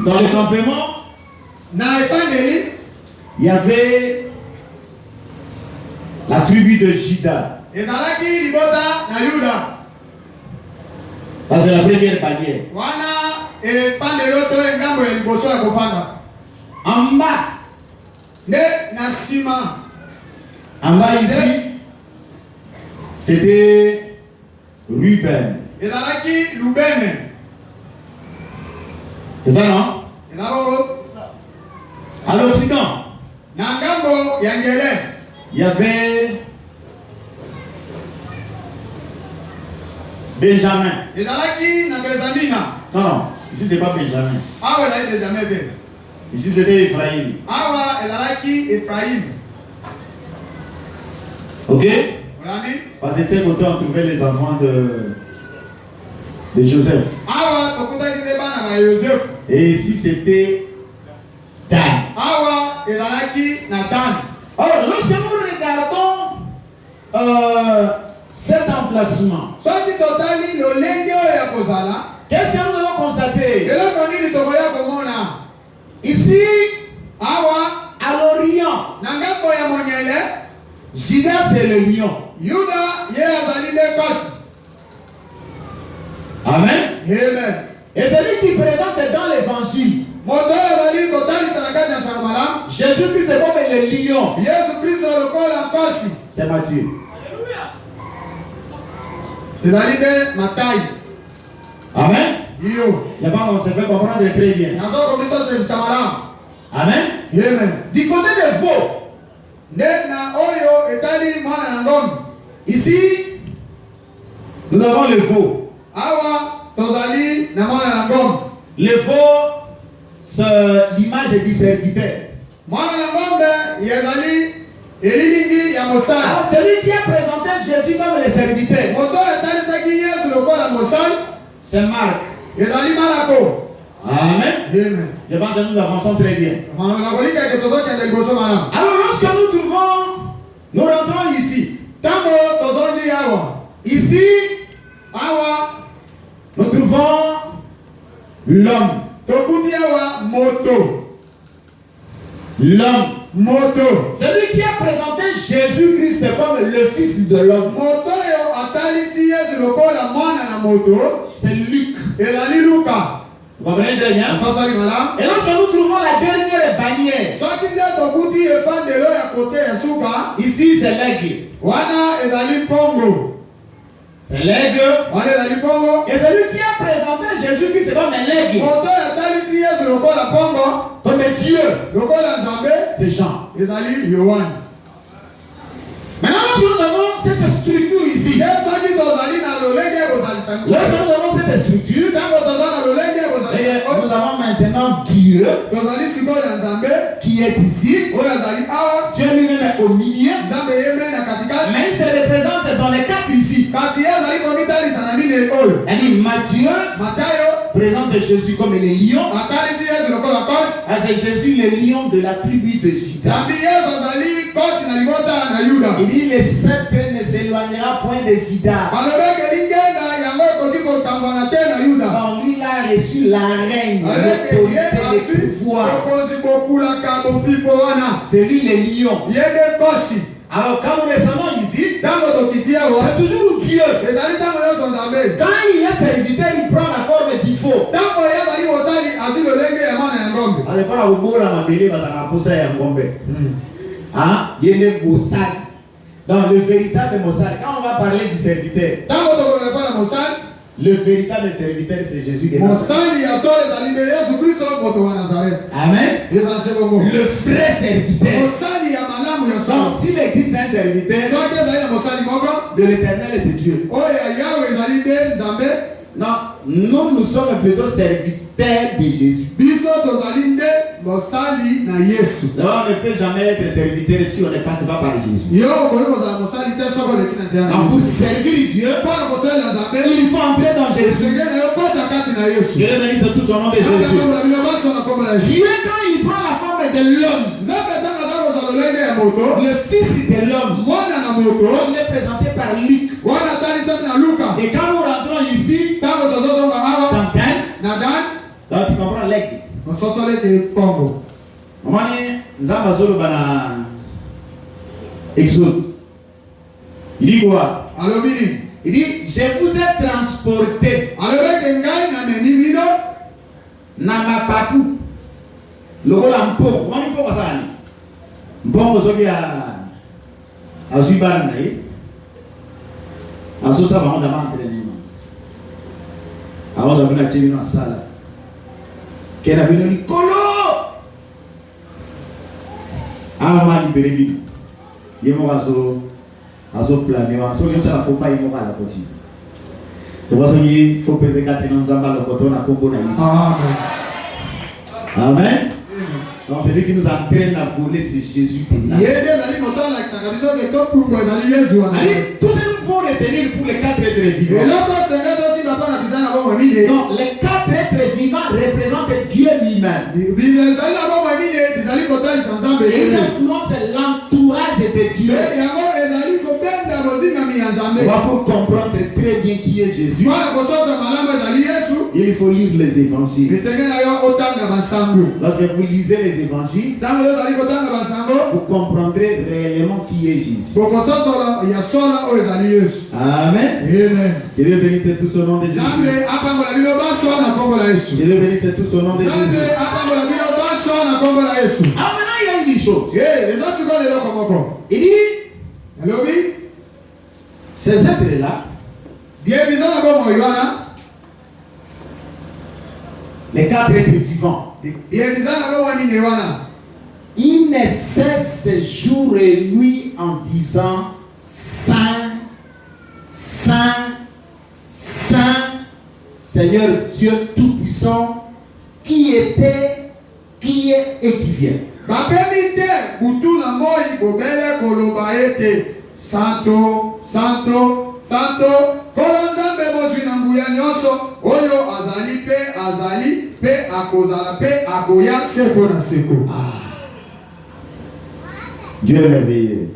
Speaker 1: Dans le campement,
Speaker 2: Na epandeli
Speaker 1: il y avait la tribu de Juda.
Speaker 2: ezalaki libota na Yuda.
Speaker 1: Ça c'est la première bannière.
Speaker 2: Wana epandeli oto ngambo ya liboso ya kofanda.
Speaker 1: En bas,
Speaker 2: Nde na sima.
Speaker 1: en bas ici, c'était Ruben.
Speaker 2: Ezalaki Lubene.
Speaker 1: C'est ça non?
Speaker 2: Ezaloko.
Speaker 1: À l'Occident,
Speaker 2: Na ngambo ya ngele.
Speaker 1: il y avait Benjamin.
Speaker 2: Ezalaki na Benjamina.
Speaker 1: Non, non, ici c'est pas Benjamin.
Speaker 2: Awa ezalaki Benjamin te.
Speaker 1: Ici c'était Ephraïm.
Speaker 2: Awa ezalaki Ephraim.
Speaker 1: Ok?
Speaker 2: Olandi?
Speaker 1: Parce que de ce côté on trouvait les enfants de Joseph.
Speaker 2: Awa tokutaki te bana ba Joseph.
Speaker 1: Et ici c'était Dan.
Speaker 2: Awa ezalaki na Dan.
Speaker 1: Alors lorsque nous regardons cet emplacement,
Speaker 2: Soki totali lolenge oyo ya kozala,
Speaker 1: qu'est-ce que nous allons constater?
Speaker 2: eloko nini tokoya komona?
Speaker 1: Ici,
Speaker 2: Awa
Speaker 1: à l'Orient,
Speaker 2: na ngambo ya monyele,
Speaker 1: Juda c'est le lion.
Speaker 2: Yuda ye azali nde kasi.
Speaker 1: Amen.
Speaker 2: Amen.
Speaker 1: Et celui qui présente dans l'évangile,
Speaker 2: Moto oyo azali kotalisa na kati ya Samalam,
Speaker 1: Jésus-Christ c'est comme le lion.
Speaker 2: Yesu Kristo lokola kasi.
Speaker 1: C'est Matthieu.
Speaker 2: Ezali nde Matai.
Speaker 1: Amen.
Speaker 2: Iyo.
Speaker 1: Je pense qu'on s'est fait comprendre très bien.
Speaker 2: Nazo komisa se Samalam.
Speaker 1: Amen.
Speaker 2: Amen.
Speaker 1: Du côté des veaux,
Speaker 2: Nde na oyo etali mwana na ngombe.
Speaker 1: ici, nous avons le veau.
Speaker 2: Awa tozali na mwana na ngombe.
Speaker 1: Le veau, c'est l'image du serviteur.
Speaker 2: Mwana na ngombe yazali elilingi ya mosali.
Speaker 1: Alors, celui qui a présenté Jésus comme le serviteur,
Speaker 2: Moto etalisaki Yesu lokola mosali
Speaker 1: c'est Marc.
Speaker 2: ezali Malako.
Speaker 1: Amen.
Speaker 2: Amen.
Speaker 1: Je pense que nous avançons très bien.
Speaker 2: Nakolika ke tozokende liboso malamu.
Speaker 1: Alors, lorsque nous rentrons ici.
Speaker 2: Tango tozondi awa.
Speaker 1: Ici,
Speaker 2: Awa
Speaker 1: nous trouvons l'homme.
Speaker 2: tokuti awa moto.
Speaker 1: L'homme.
Speaker 2: Moto.
Speaker 1: Celui qui a présenté Jésus-Christ comme le Fils de l'homme,
Speaker 2: Moto yo atalisi Yesu lokola mwana na moto.
Speaker 1: c'est Luc.
Speaker 2: Ezali Luka.
Speaker 1: Vous comprenez très bien?
Speaker 2: Asasali malamu.
Speaker 1: Et lorsque nous trouvons la dernière bannière,
Speaker 2: Soki nde tokuti soki efandelo ya kote ya suka.
Speaker 1: Ici c'est l'aigle.
Speaker 2: Wana ezali pongo.
Speaker 1: C'est l'aigle.
Speaker 2: Wana ezali pongo.
Speaker 1: Et celui qui a présenté Jésus qui c'est comme l'aigle.
Speaker 2: Koto ya talisi Yesu lokola pongo.
Speaker 1: Comme Dieu.
Speaker 2: Lokola Nzambe.
Speaker 1: C'est Jean.
Speaker 2: Ezali Yohane.
Speaker 1: Maintenant nous avons cette structure ici.
Speaker 2: Lorsque nous
Speaker 1: avons cette structure, nous avons maintenant Dieu qui est ici. Dieu lui-même est au milieu. Mais il se représente dans les quatre ici. Elle dit Matthieu présente Jésus comme le lion. Avec Jésus le lion de la tribu de Juda. Il dit le sceptre ne s'éloignera point de Juda. Donc lui il a reçu la reine, l'autorité, le pouvoir. C'est lui le lion. Alors quand nous descendons ici, c'est toujours Dieu. Quand il est serviteur, il prend la forme qu'il faut. Dans le véritable Mossad, quand on va parler du serviteur, le véritable serviteur c'est Jésus de Nazareth. Amen. Le vrai serviteur. Donc s'il existe un serviteur de l'Éternel, c'est Dieu. Non, nous sommes plutôt serviteurs de Jésus. D'abord, on ne peut jamais être serviteur si on ne passe pas par Jésus. Donc, pour servir Dieu, il faut entrer dans Jésus. Dieu bénisse tout son nom de Jésus. Dieu, quand il prend la forme de l'homme, le fils de l'homme, il est présenté par Luc. Et quand nous rentrons ici, dans Dan, tu comprends l'aigle. Exode. Il dit quoi? Il dit, je vous ai transporté. Namapapu. Logo lampo. Wani po kasani. Mbongo zoki a Zuban nae. Aso sa ba onda ma entraînement. Awa za bina chini na sala. Kena bino ni kolo. Ama ma libéré bino. Yemo aso planer. So que ça faut pas y mourir à la côté. C'est pour ça qu'il faut peser 4 ans zamba le coton à Congo na ici. Amen. Amen. Donc c'est lui qui nous entraîne à voler, c'est Jésus. Tous ces vont retenir pour les 4 êtres vivants. Non, les 4 êtres vivants représentent Dieu lui-même. Ils influencent l'entourage de Dieu. On va pour comprendre très bien qui est Jésus. Il faut lire les évangiles. Lorsque vous lisez les évangiles, vous comprendrez réellement qui est Jésus. Amen. Que Dieu bénisse tout son nom de Jésus. Que Dieu bénisse tout son nom de Jésus. Ah, maintenant il y a une chose. Il dit, ces êtres-là, les 4 êtres vivants, ils ne cessent jour et nuit en disant Saint, Saint, Saint, Seigneur Dieu Tout-Puissant, qui était, qui est et qui vient.
Speaker 2: Santo, Santo, Santo, Kolonzambe mozwina nguya nyonso, oyo azali pe akozala pe akoya seko na seko.
Speaker 1: Dieu est merveilleux.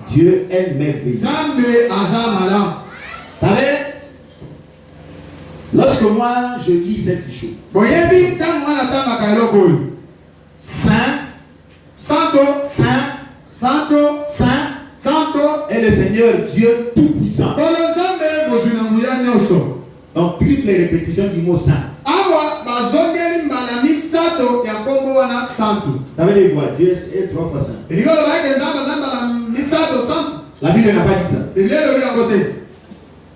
Speaker 1: Dieu est merveilleux.
Speaker 2: Zambe azamala.
Speaker 1: Vous savez, lorsque moi je lis cette chose,
Speaker 2: boyebi tamwana tamaka eloko.
Speaker 1: Saint,
Speaker 2: Santo,
Speaker 1: Saint,
Speaker 2: Santo,
Speaker 1: Saint,
Speaker 2: Santo
Speaker 1: est le Seigneur Dieu Tout-Puissant. Donc triple répétition du mot Saint.
Speaker 2: kombo wana santo.
Speaker 1: Ça veut dire quoi? Dieu est 3 fois saint.
Speaker 2: Elingo lo ba ke nzamba nzamba la misato santo.
Speaker 1: La Bible n'a pas dit ça.
Speaker 2: Biblia lo ya côté.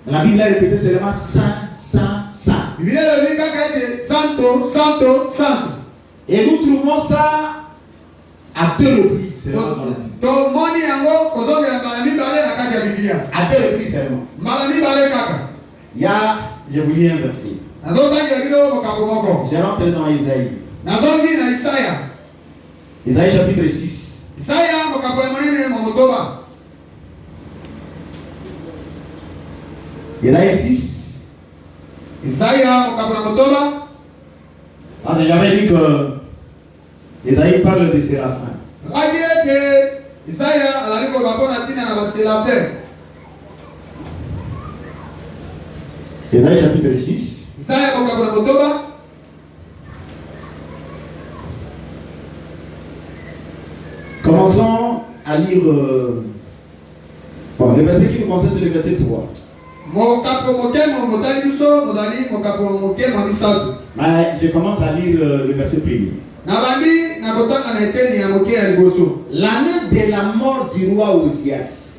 Speaker 1: La Bible a répété seulement saint, saint, saint.
Speaker 2: Biblia lo kaka ete santo, santo, santo.
Speaker 1: Et nous trouvons ça à 2 reprises seulement dans la Bible.
Speaker 2: To moni yango kozongela mbala mibale na kati ya Biblia.
Speaker 1: À 2 reprises seulement.
Speaker 2: Mbala mibale kaka.
Speaker 1: Il y a, je vous lis un verset.
Speaker 2: Nazotaki bino mokambo moko.
Speaker 1: Je rentre dans Isaïe.
Speaker 2: Nazongi na Isaya.
Speaker 1: Isaïe chapitre 6.
Speaker 2: Isaya mokambo ya monene momotoba.
Speaker 1: Isaïe 6.
Speaker 2: Isaya mokambo ya motoba.
Speaker 1: Parce que j'avais dit que Isaïe parle de séraphins.
Speaker 2: Ake Isaya alaliko bapona tina na baselafin.
Speaker 1: Isaïe chapitre 6.
Speaker 2: Isaya mokambo ya motoba.
Speaker 1: Commençons à lire le verset qui nous concerne, c'est le verset 3. Mais je commence à lire le verset 1. L'année de la mort du roi Osias,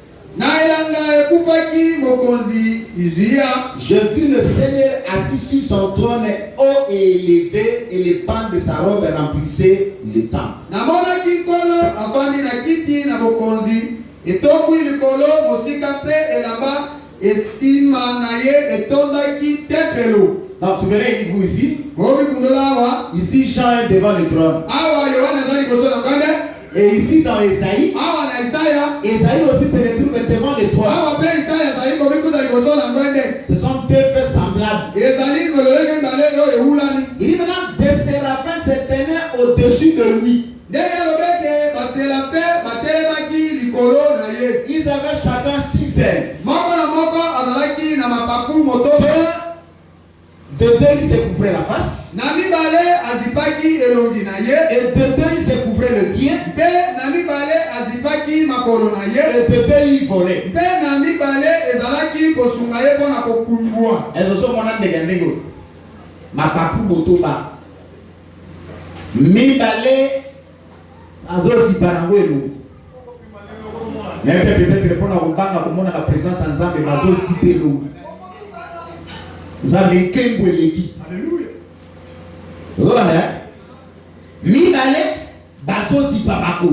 Speaker 1: je vis le Seigneur assis sur son trône haut et élevé, et les pans de sa robe remplissaient le temple. Donc, vous verrez vous ici. Ici, Jean est devant le trône. Et ici, dans Esaïe, Esaïe aussi se retrouve devant le trône. Ce sont 2 faits semblables. Il dit maintenant, des séraphins se tenaient au-dessus de lui. Ils avaient chacun 6 ailes. De 2 ils se couvraient la face. Et de 2 ils se couvraient le pied. Et de 2 ils volaient. Elles sont mon âme de Gandego. Ma papou motoba. Mi balé. Azo si parango elo. Mais peut-être répondre à Obama comme on a la présence en Zambé. Mazo si pelo. Zambé kembo eleki. Alléluia. Vous voyez? Mi balé. Bazo si babako.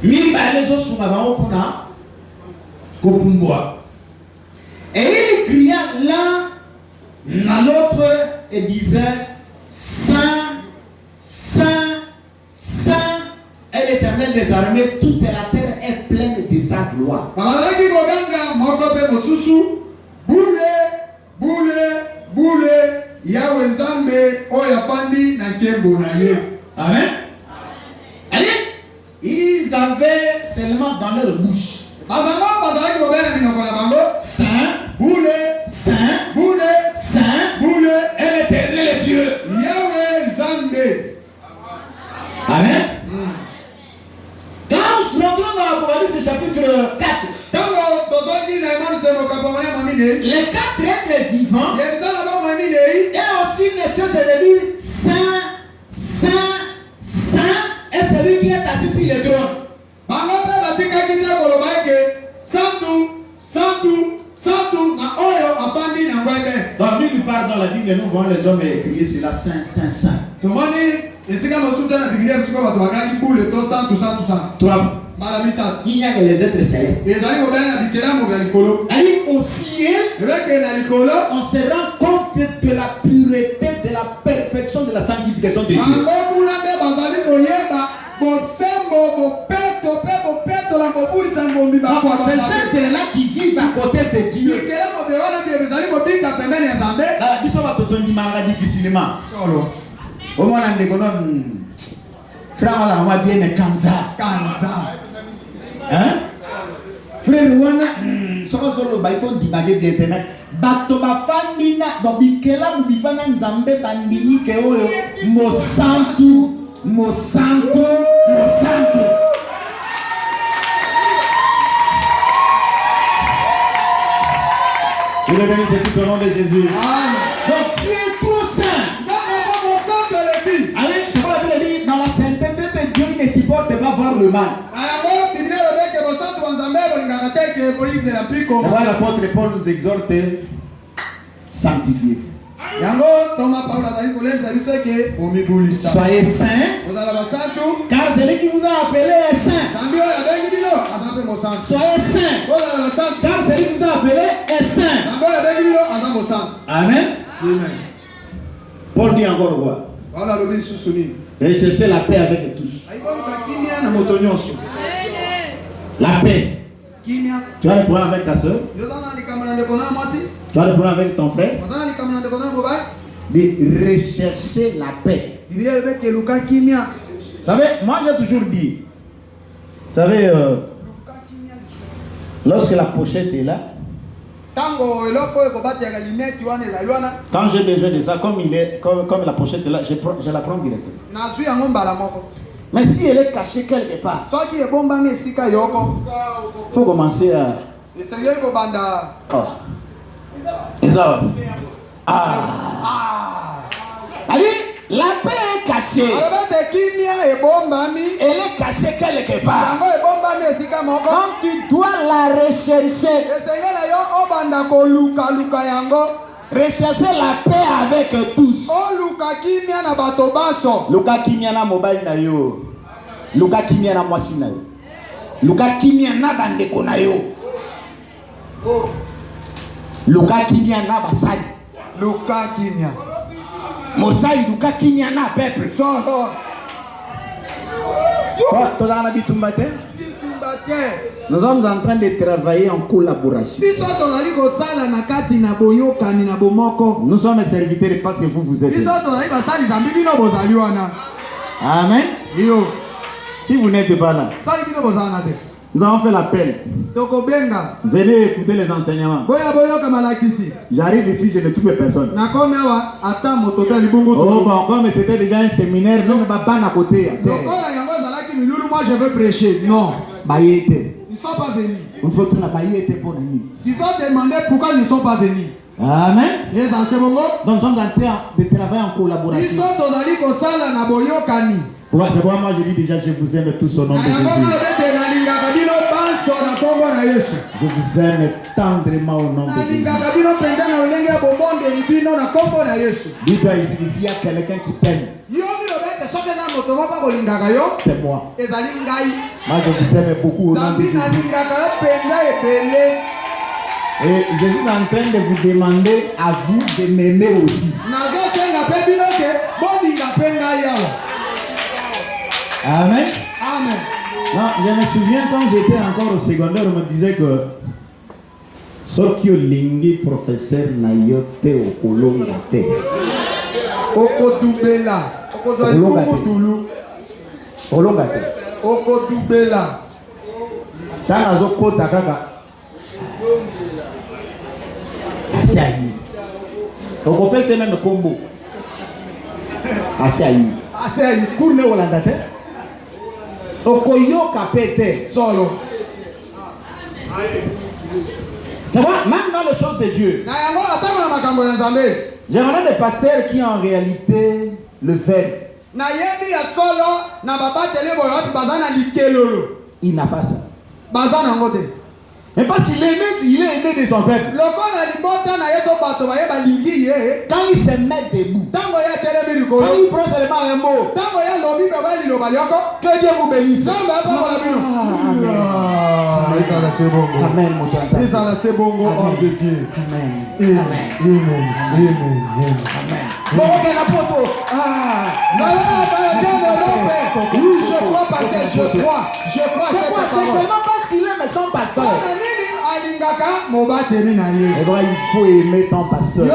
Speaker 1: Mi balé zo sungaba opona. Kopumbwa. Et il cria l'un à l'autre et disait: Saint, Saint, Saint est l'Éternel des armées, toute la terre est pleine de sa gloire. Amen. Allez, ils avaient seulement dans leur bouche Saint, Saint, Saint, est l'Éternel Dieu. Amen. Quand nous rentrons dans l'Apocalypse chapitre 4, les 4 êtres vivants et aussi nécessaire de dire Saint, Saint, Saint est celui qui est assis sur le trône. Donc, lui qui parle dans la Bible, nous voyons les hommes crier cela Saint, Saint, Saint. 3 fois. Il n'y a que les êtres célestes. Allez au ciel, on se rend compte de la pureté, de la perfection, de la sanctification de Dieu. C'est ces là qui vivent à côté de Dieu. Difficilement. Au moins, on frère, on va bien mais Kanza. Hein? Frère, on a solo by phone dibagué d'internet. Batoba fanina, donc bikela ou bifana nzambe bandini ke oyo mosantu. Il est béni, c'est tout au nom de Jésus. Amen. Donc Dieu est trop saint. supportent pas voir le mal. D'abord, l'apôtre Paul nous exhorte, sanctifiez-vous. Soyez saints, car celui qui vous a appelé est saint. Soyez saints, car celui qui vous a appelé est saint. Amen. Paul dit encore quoi? Recherchez la paix avec tous. La paix. Tu as des problèmes avec ta soeur? Tu as des problèmes avec ton frère? De rechercher la paix. Vous savez, moi j'ai toujours dit, vous savez, lorsque la pochette est là, quand j'ai besoin de ça, comme la pochette est là, je la prends directement. Mais si elle est cachée quelque part, il faut commencer à... Oh. Allez, la paix est cachée. Elle est cachée quelque part. Donc tu dois la rechercher. Rechercher la paix avec tous. Luka kimia na mobile na yo. Luka kimia na mwasi na yo. Luka kimia na bandeko na yo. Luka kimia na basali. Luka kimia. Mosai Luka kimia na peuple. Nous sommes en train de travailler en collaboration. Nous sommes serviteurs parce que vous êtes. Amen. Si vous n'êtes pas là, nous avons fait l'appel. Venez écouter les enseignements. J'arrive ici, je ne trouve personne. Oh bon, comme c'était déjà un séminaire, non, mais pas à côté.
Speaker 2: Moi je veux prêcher. Non.
Speaker 1: Ils
Speaker 2: ne sont pas venus.
Speaker 1: Il faut tout la bailler pour venir.
Speaker 2: Tu vas demander pourquoi ils ne sont pas venus.
Speaker 1: Amen. Donc nous sommes en train de travailler en collaboration. Ouais, c'est pourquoi moi je dis déjà je vous aime tous au nom de Jésus. Je vous aime tendrement au nom de Jésus. Dis-toi ici, il y a quelqu'un qui t'aime. C'est moi. Moi je vous aime beaucoup au nom de Jésus. Et je suis en train de vous demander à vous de m'aimer aussi. Amen.
Speaker 2: Amen.
Speaker 1: Non, je me souviens quand j'étais encore au secondaire, on me disait que Sokyo Lingi professeur Nayote Okolongate.
Speaker 2: Okodubela.
Speaker 1: Okolongate.
Speaker 2: Okodubela.
Speaker 1: Tana Zoko Takaka. Asiayi. Okopese même combo. Asiayi. Asiayi. Kourne Olandate. Okoyoka pete solo. Ça va, même dans les choses de Dieu. J'aimerais des pasteurs qui en réalité le veulent. Il n'a pas ça. Mais parce qu'il est aimé de son peuple. Quand il se met debout, quand il prend seulement un mot, que Dieu vous bénisse. Amen.
Speaker 2: C'est bon, homme de Dieu.
Speaker 1: Amen.
Speaker 2: Amen.
Speaker 1: Bon, ok, la photo.
Speaker 2: Oui, je crois passer, je crois.
Speaker 1: C'est seulement parce qu'il aime son pasteur.
Speaker 2: Eh
Speaker 1: bien, il faut aimer ton pasteur.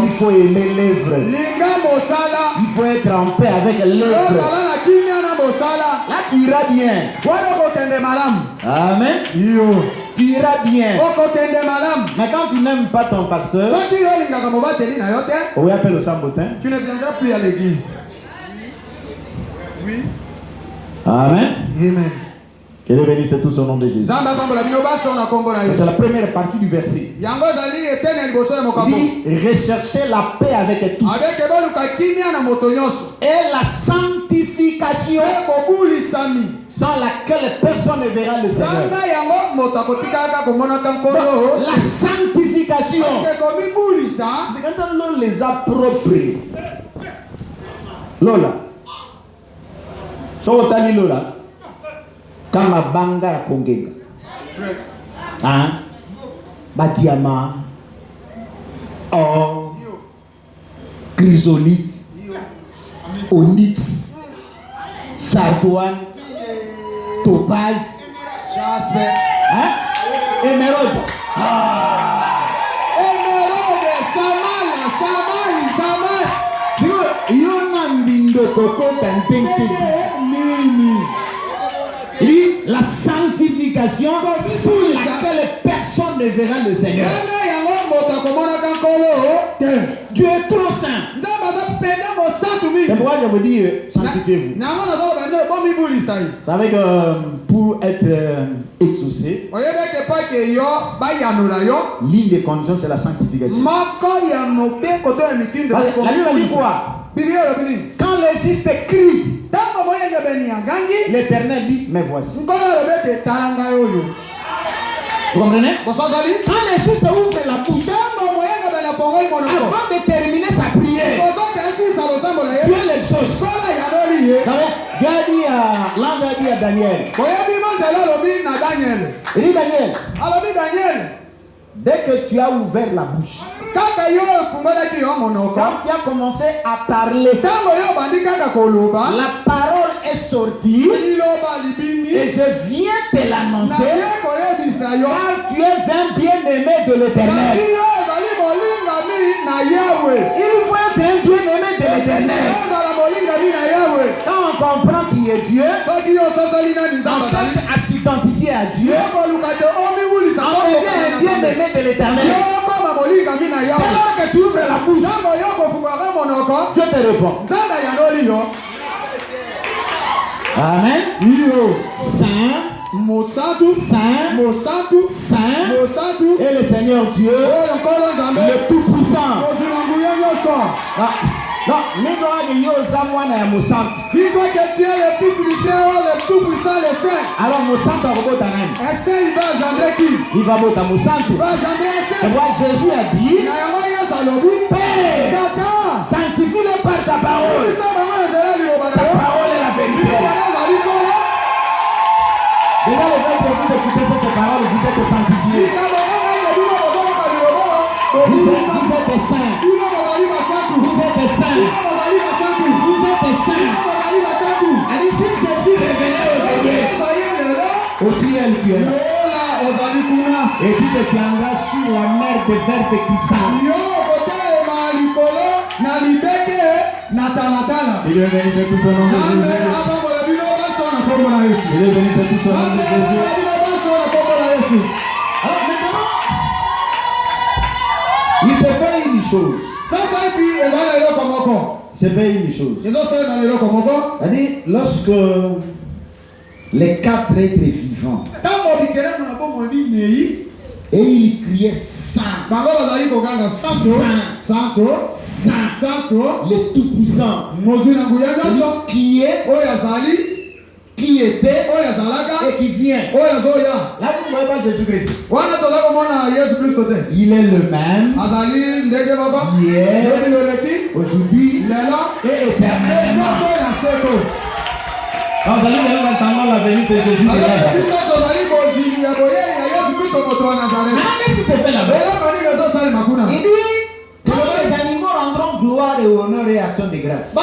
Speaker 1: Il faut aimer l'œuvre. Il faut être en paix avec l'œuvre. Là, tu iras bien. Amen. Tu iras bien. Mais quand tu n'aimes pas ton pasteur, on appelle au sambotin.
Speaker 2: Tu ne viendras plus à l'église. Oui.
Speaker 1: Amen.
Speaker 2: Amen.
Speaker 1: Que Dieu bénisse tous au nom de Jésus. C'est la première partie du verset. Il dit rechercher la paix avec tous. Et la sanctification sanctification sans laquelle personne ne verra le Seigneur. La sanctification, c'est quand on les approprié. Lola. So tali Lola. Kama banga kongenga. Hein? Badiama. Or. Chrysolite. Onyx. Sardoine. Topaz. Jasper. Hein? Émeraude.
Speaker 2: Émeraude. Samal.
Speaker 1: La sanctification pour laquelle personne ne verra le Seigneur. Dieu est trop saint. C'est pourquoi je vous dis sanctifiez-vous. Vous savez que pour être exaucé, l'une des conditions c'est la sanctification. La Bible dit quoi? Quand le juste crie, l'Éternel dit, mais voici. Vous comprenez? Quand le juste ouvre la bouche, avant de terminer sa prière, Dieu l'exauce. Dieu a dit l'ange a dit à Daniel. Il dit Daniel, dès que tu as ouvert la bouche, quand tu as commencé à parler, la parole est sortie et je viens te l'annoncer car tu es un bien-aimé de l'Éternel. Il faut être un bien-aimé de l'Éternel. Quand on comprend qui est Dieu, on cherche à s'identifier à Dieu, on devient un bien-aimé de l'Éternel. Alors que tu ouvres la bouche, Dieu te répond. Amen. Saint, et le Seigneur Dieu, le Tout-Puissant. Non, mais dis-toi que tu es le fils du Très-Haut, le Tout-Puissant, le Saint. Alors, Mosanto va engendrer un Saint, il va engendrer qui? Il va engendrer Mosanto. Il va engendrer un Saint. Et moi, Jésus a dit, Père, sanctifie-le par ta parole. Ta parole est la vérité. Déjà, le fait que vous écoutez cette parole, vous êtes sanctifiés. Vous êtes saints. Vous êtes saints. Allez, si Jésus revenait aujourd'hui, au ciel tu es là. Et tu te tiendras sur la mer de verte cristal. Il est béni de tout son nom de Jésus. Il est béni de tout son nom de Jésus. Alors maintenant, il s'est fait une chose. C'est fait une chose. C'est-à-dire, lorsque les quatre êtres vivants et il criait Saint, le Tout-Puissant, qui était et qui vient. Là, vous ne voyez pas Jésus-Christ. Il est le même hier, aujourd'hui et éternellement. Quand vous allez entendre la venue de Jésus. Qu'est-ce qui se fait là-bas? Il dit que les animaux rendront gloire et honneur et action de grâce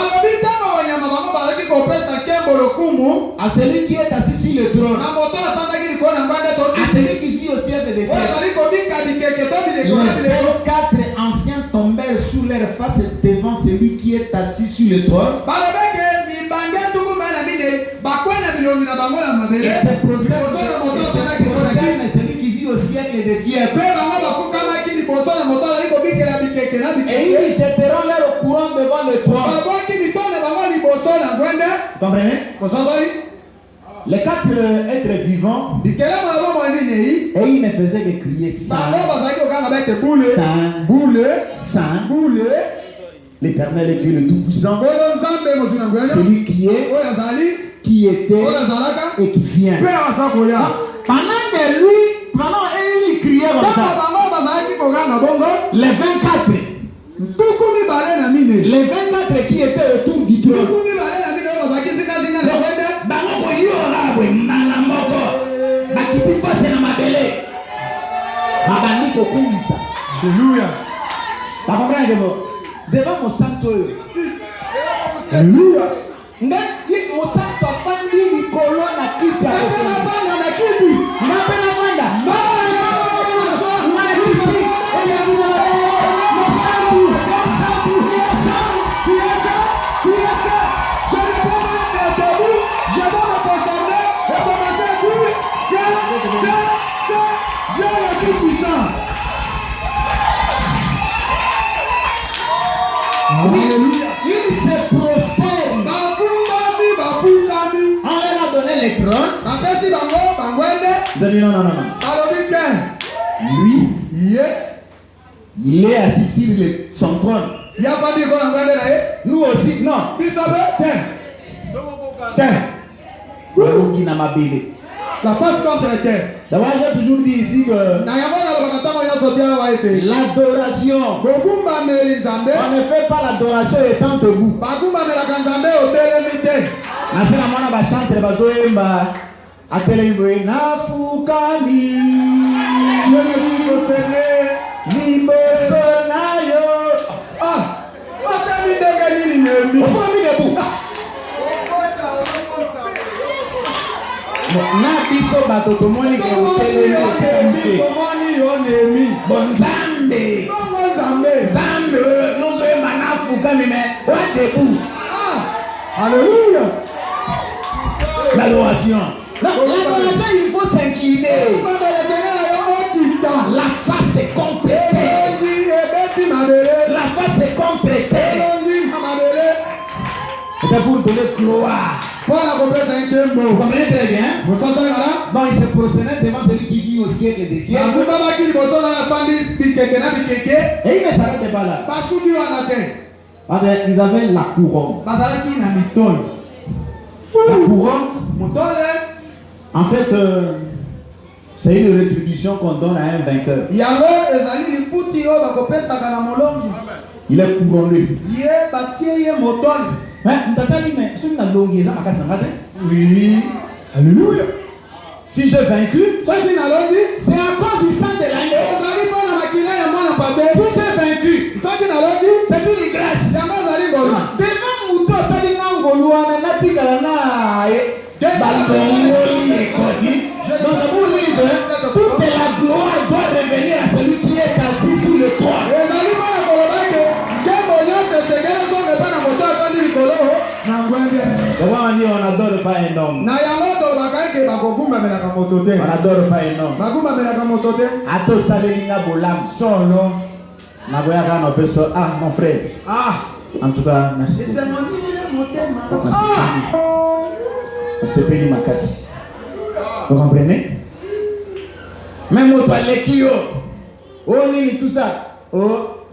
Speaker 1: à celui qui est assis sur le trône, à celui qui vit au ciel des siècles. Les 24 anciens tombèrent sous leur face devant celui qui est assis sur le trône. Et se prosternent celui qui vit au siècle des siècles. Et ils jetteront leur courant devant le trône. Comprenez? Les quatre êtres vivants, et ils ne faisaient que crier Saint, Saint, Saint. L'Éternel est Dieu le Tout-Puissant.
Speaker 2: Oyo Nzambe mosunga ngwenya.
Speaker 1: Celui qui est,
Speaker 2: Oyo azali.
Speaker 1: qui était
Speaker 2: Oyo azalaka.
Speaker 1: et qui vient.
Speaker 2: Pe aza koya.
Speaker 1: Pendant que lui, pendant il criait comme ça, les 24, les 24 qui étaient autour du trône,
Speaker 2: Alléluia.
Speaker 1: devant mon santo,
Speaker 2: Alléluia.
Speaker 1: mon santo a fandi Nicolo na kiti ya il se prosterne. On leur a donné les trônes. Vous avez dit non. Lui, il est assis sur son trône. Nous aussi, non.
Speaker 2: La face contre terre.
Speaker 1: D'abord, j'ai toujours dit ici que l'adoration, on ne fait pas l'adoration étant debout. Nasema mwana bashantre bazoemba atelembe nafukami liboso nayo ofami debout. Na biso bato tomoni ke otelemi bonzambe ozoemba nafukami me wa debout.
Speaker 2: Alléluia.
Speaker 1: L'adoration. L'adoration, il faut s'incliner. La face est complétée. La face est complétée. C'était pour donner gloire. Vous comprenez très bien? Donc il se prosternait devant celui qui vit au siècle des siècles. Et il ne s'arrêtait pas là. Ils avaient la couronne. La couronne, en fait, c'est une rétribution qu'on donne à un vainqueur. Il est couronné. Oui. Alléluia. Si j'ai vaincu, c'est à cause du sang de l'agneau. Si j'ai vaincu, c'est une grâce. Devant Mouto, ça dit non, toute la gloire doit revenir à celui qui est assis sur le trône. On n'adore pas un homme. On n'adore pas un homme. Ato Sabelinga Bolam solo. Ah, mon frère. En tout cas, merci. C'est payé ma casse. Vous comprenez? Même au toilette qui oh nini tout ça. Oh,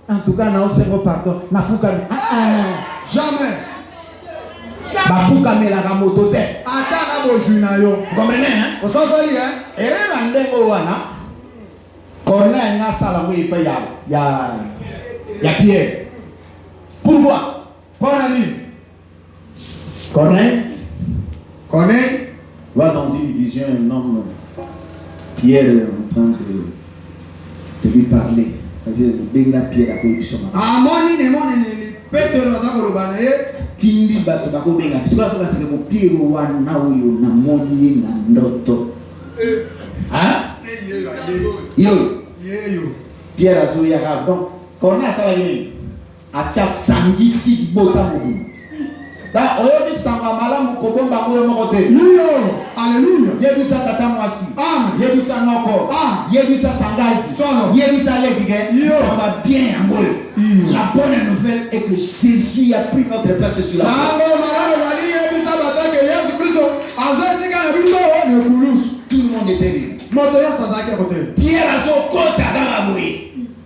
Speaker 1: en tout cas, non, c'est bon pardon. Na fuka. Jamais. Bafuka me la moto te. Atana bozuna yo. Vous comprenez hein? Vous savez hein? Et là ndengo wana. Corneille na sala mo ipa ya Pierre. Pourquoi? Corneille voit dans une vision un homme, Pierre, en train de lui parler. Tindi bato bakobenga bisika to basike ko Pierre wana oyo na moni na ndoto. Hein? Yo. Pierre azoya ka donc Corneille ça va yini. Asia sangi si bota mobu. Da oyo bisanga malamu kobomba moyo mokote. Alléluia. Yebisa tata mwasi. Yebisa noko. Yebisa sangazi. Yebisa levige. On va bien amol. La bonne nouvelle est que Jésus a pris notre place sur la terre. Tout le monde était libre. Pierre a zo kota dans la bouée.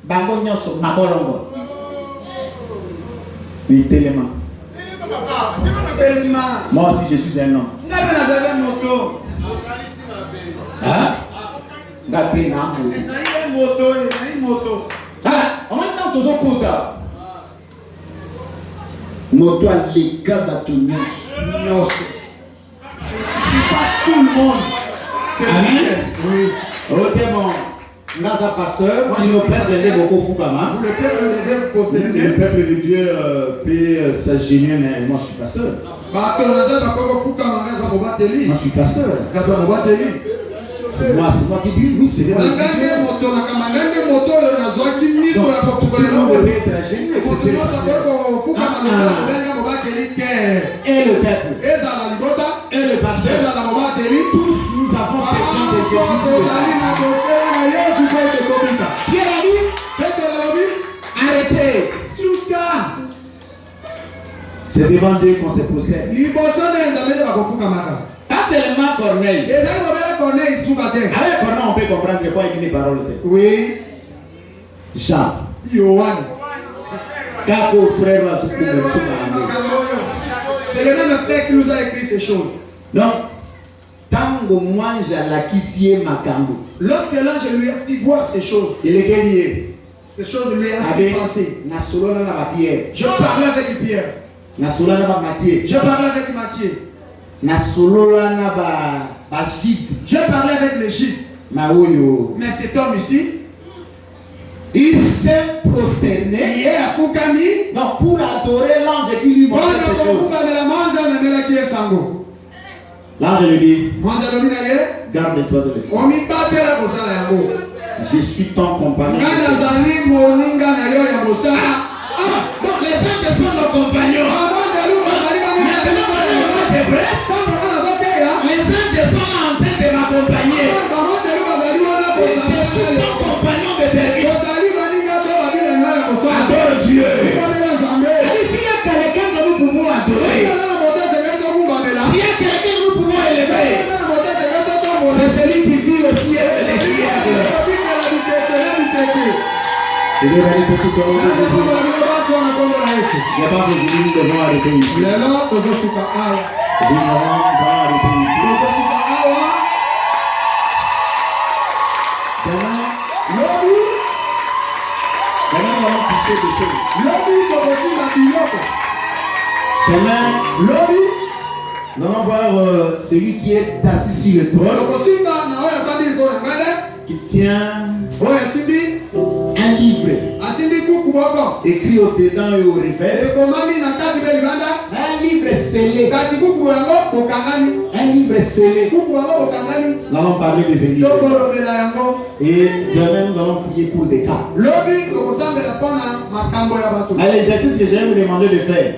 Speaker 1: Bango nyoso mabolongo. Oui, tellement. Moi aussi, je suis un homme. Hein? En même temps, tu as un quota. Moto à l'écart bâtonnier.
Speaker 2: Je passe tout le monde.
Speaker 1: Amen.
Speaker 2: Oui.
Speaker 1: Ok, bon. Naza pasteur, il nous peuple de beaucoup Fukama.
Speaker 2: Le peuple de Dieu
Speaker 1: Le
Speaker 2: postérité.
Speaker 1: peuple de Dieu peut s'agéner, mais moi je suis pasteur. Moi je suis pasteur. C'est moi qui dis oui, c'est moi. Donc, tout le monde peut être agéné, etc. Et le peuple, et le pasteur, tous nous avons besoin de Jésus. Pierre a dit, arrêtez. C'est devant Dieu qu'on se possède. Pas seulement Corneille. Avec Corneille, on peut comprendre de quoi il dit parole.
Speaker 2: Oui.
Speaker 1: Jean.
Speaker 2: Yohan.
Speaker 1: Kako frère va se
Speaker 2: C'est le même frère qui nous a écrit ces choses.
Speaker 1: Donc, tango mwanja la kisie makambo.
Speaker 2: Lorsque l'ange lui a fait voir ces choses,
Speaker 1: Il est lié.
Speaker 2: ces choses lui a fait penser.
Speaker 1: Na solo na ba Pierre.
Speaker 2: Je parlais avec Pierre.
Speaker 1: Na solo na ba Matthieu.
Speaker 2: Je parlais avec Matthieu.
Speaker 1: Na solo na ba Gide.
Speaker 2: Je parlais avec les Gilles.
Speaker 1: Na oyo.
Speaker 2: Mais cet homme ici,
Speaker 1: Il s'est prosterné.
Speaker 2: il est à Fukami.
Speaker 1: Non, pour adorer l'ange qui lui montrait ces choses. L'ange lui dit, garde-toi de le faire. Je suis ton compagnon. Donc les anges sont nos compagnons. Les anges sont en train de m'accompagner. Je suis ton compagnon de service. Adore Dieu. Allez, s'il y a quelqu'un que nous pouvons adorer, s'il y a quelqu'un que nous pouvons élever, c'est celui qui vit au ciel et les cieux. Je vais aller sur tout ce monde de Jésus. Il n'y a pas de Jésus, nous devons arrêter ici. Nous devons arrêter ici. Demain, nous allons toucher des choses. Demain, nous allons voir celui qui est assis sur le trône, qui tient un livre écrit au-dedans et au revers. Un livre scellé. Un livre scellé. Nous allons parler des églises. Et demain, nous allons prier pour des cas. À l'exercice que je vais vous demander de faire,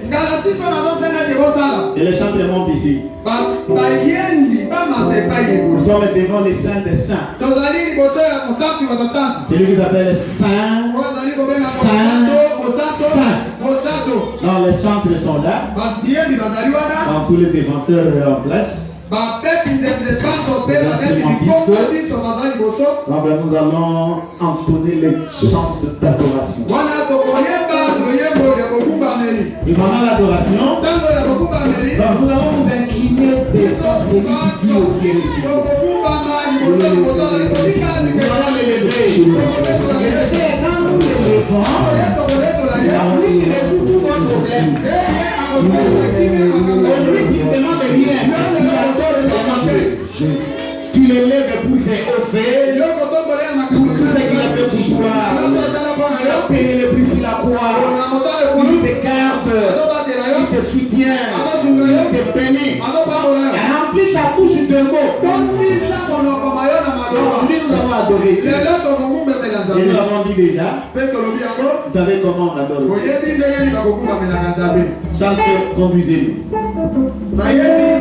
Speaker 1: et le chant monte ici. Nous sommes devant les saints des saints. C'est lui qui s'appelle Saint. Non, les chantres sont là. Dans tous les défenseurs en place. Donc nous allons entonner les chants d'adoration. Et pendant l'adoration, donc nous allons nous incliner devant celui qui vit au ciel et nous allons l'élever. Et c'est quand nous l'élevons, lui il résout tous vos problèmes. Aujourd'hui tu ne demandes rien. Tu l'élèves pour ses hauts faits, pour tout ce qu'il a fait pour toi. Il a payé le prix sur la croix. Il nous écarte, il te soutient, il te bénit. Remplis ta bouche de mots. Aujourd'hui nous avons adoré Dieu. Et nous l'avons dit déjà. Vous savez comment on adore Dieu. Chante, conduisez-nous. Alléluia.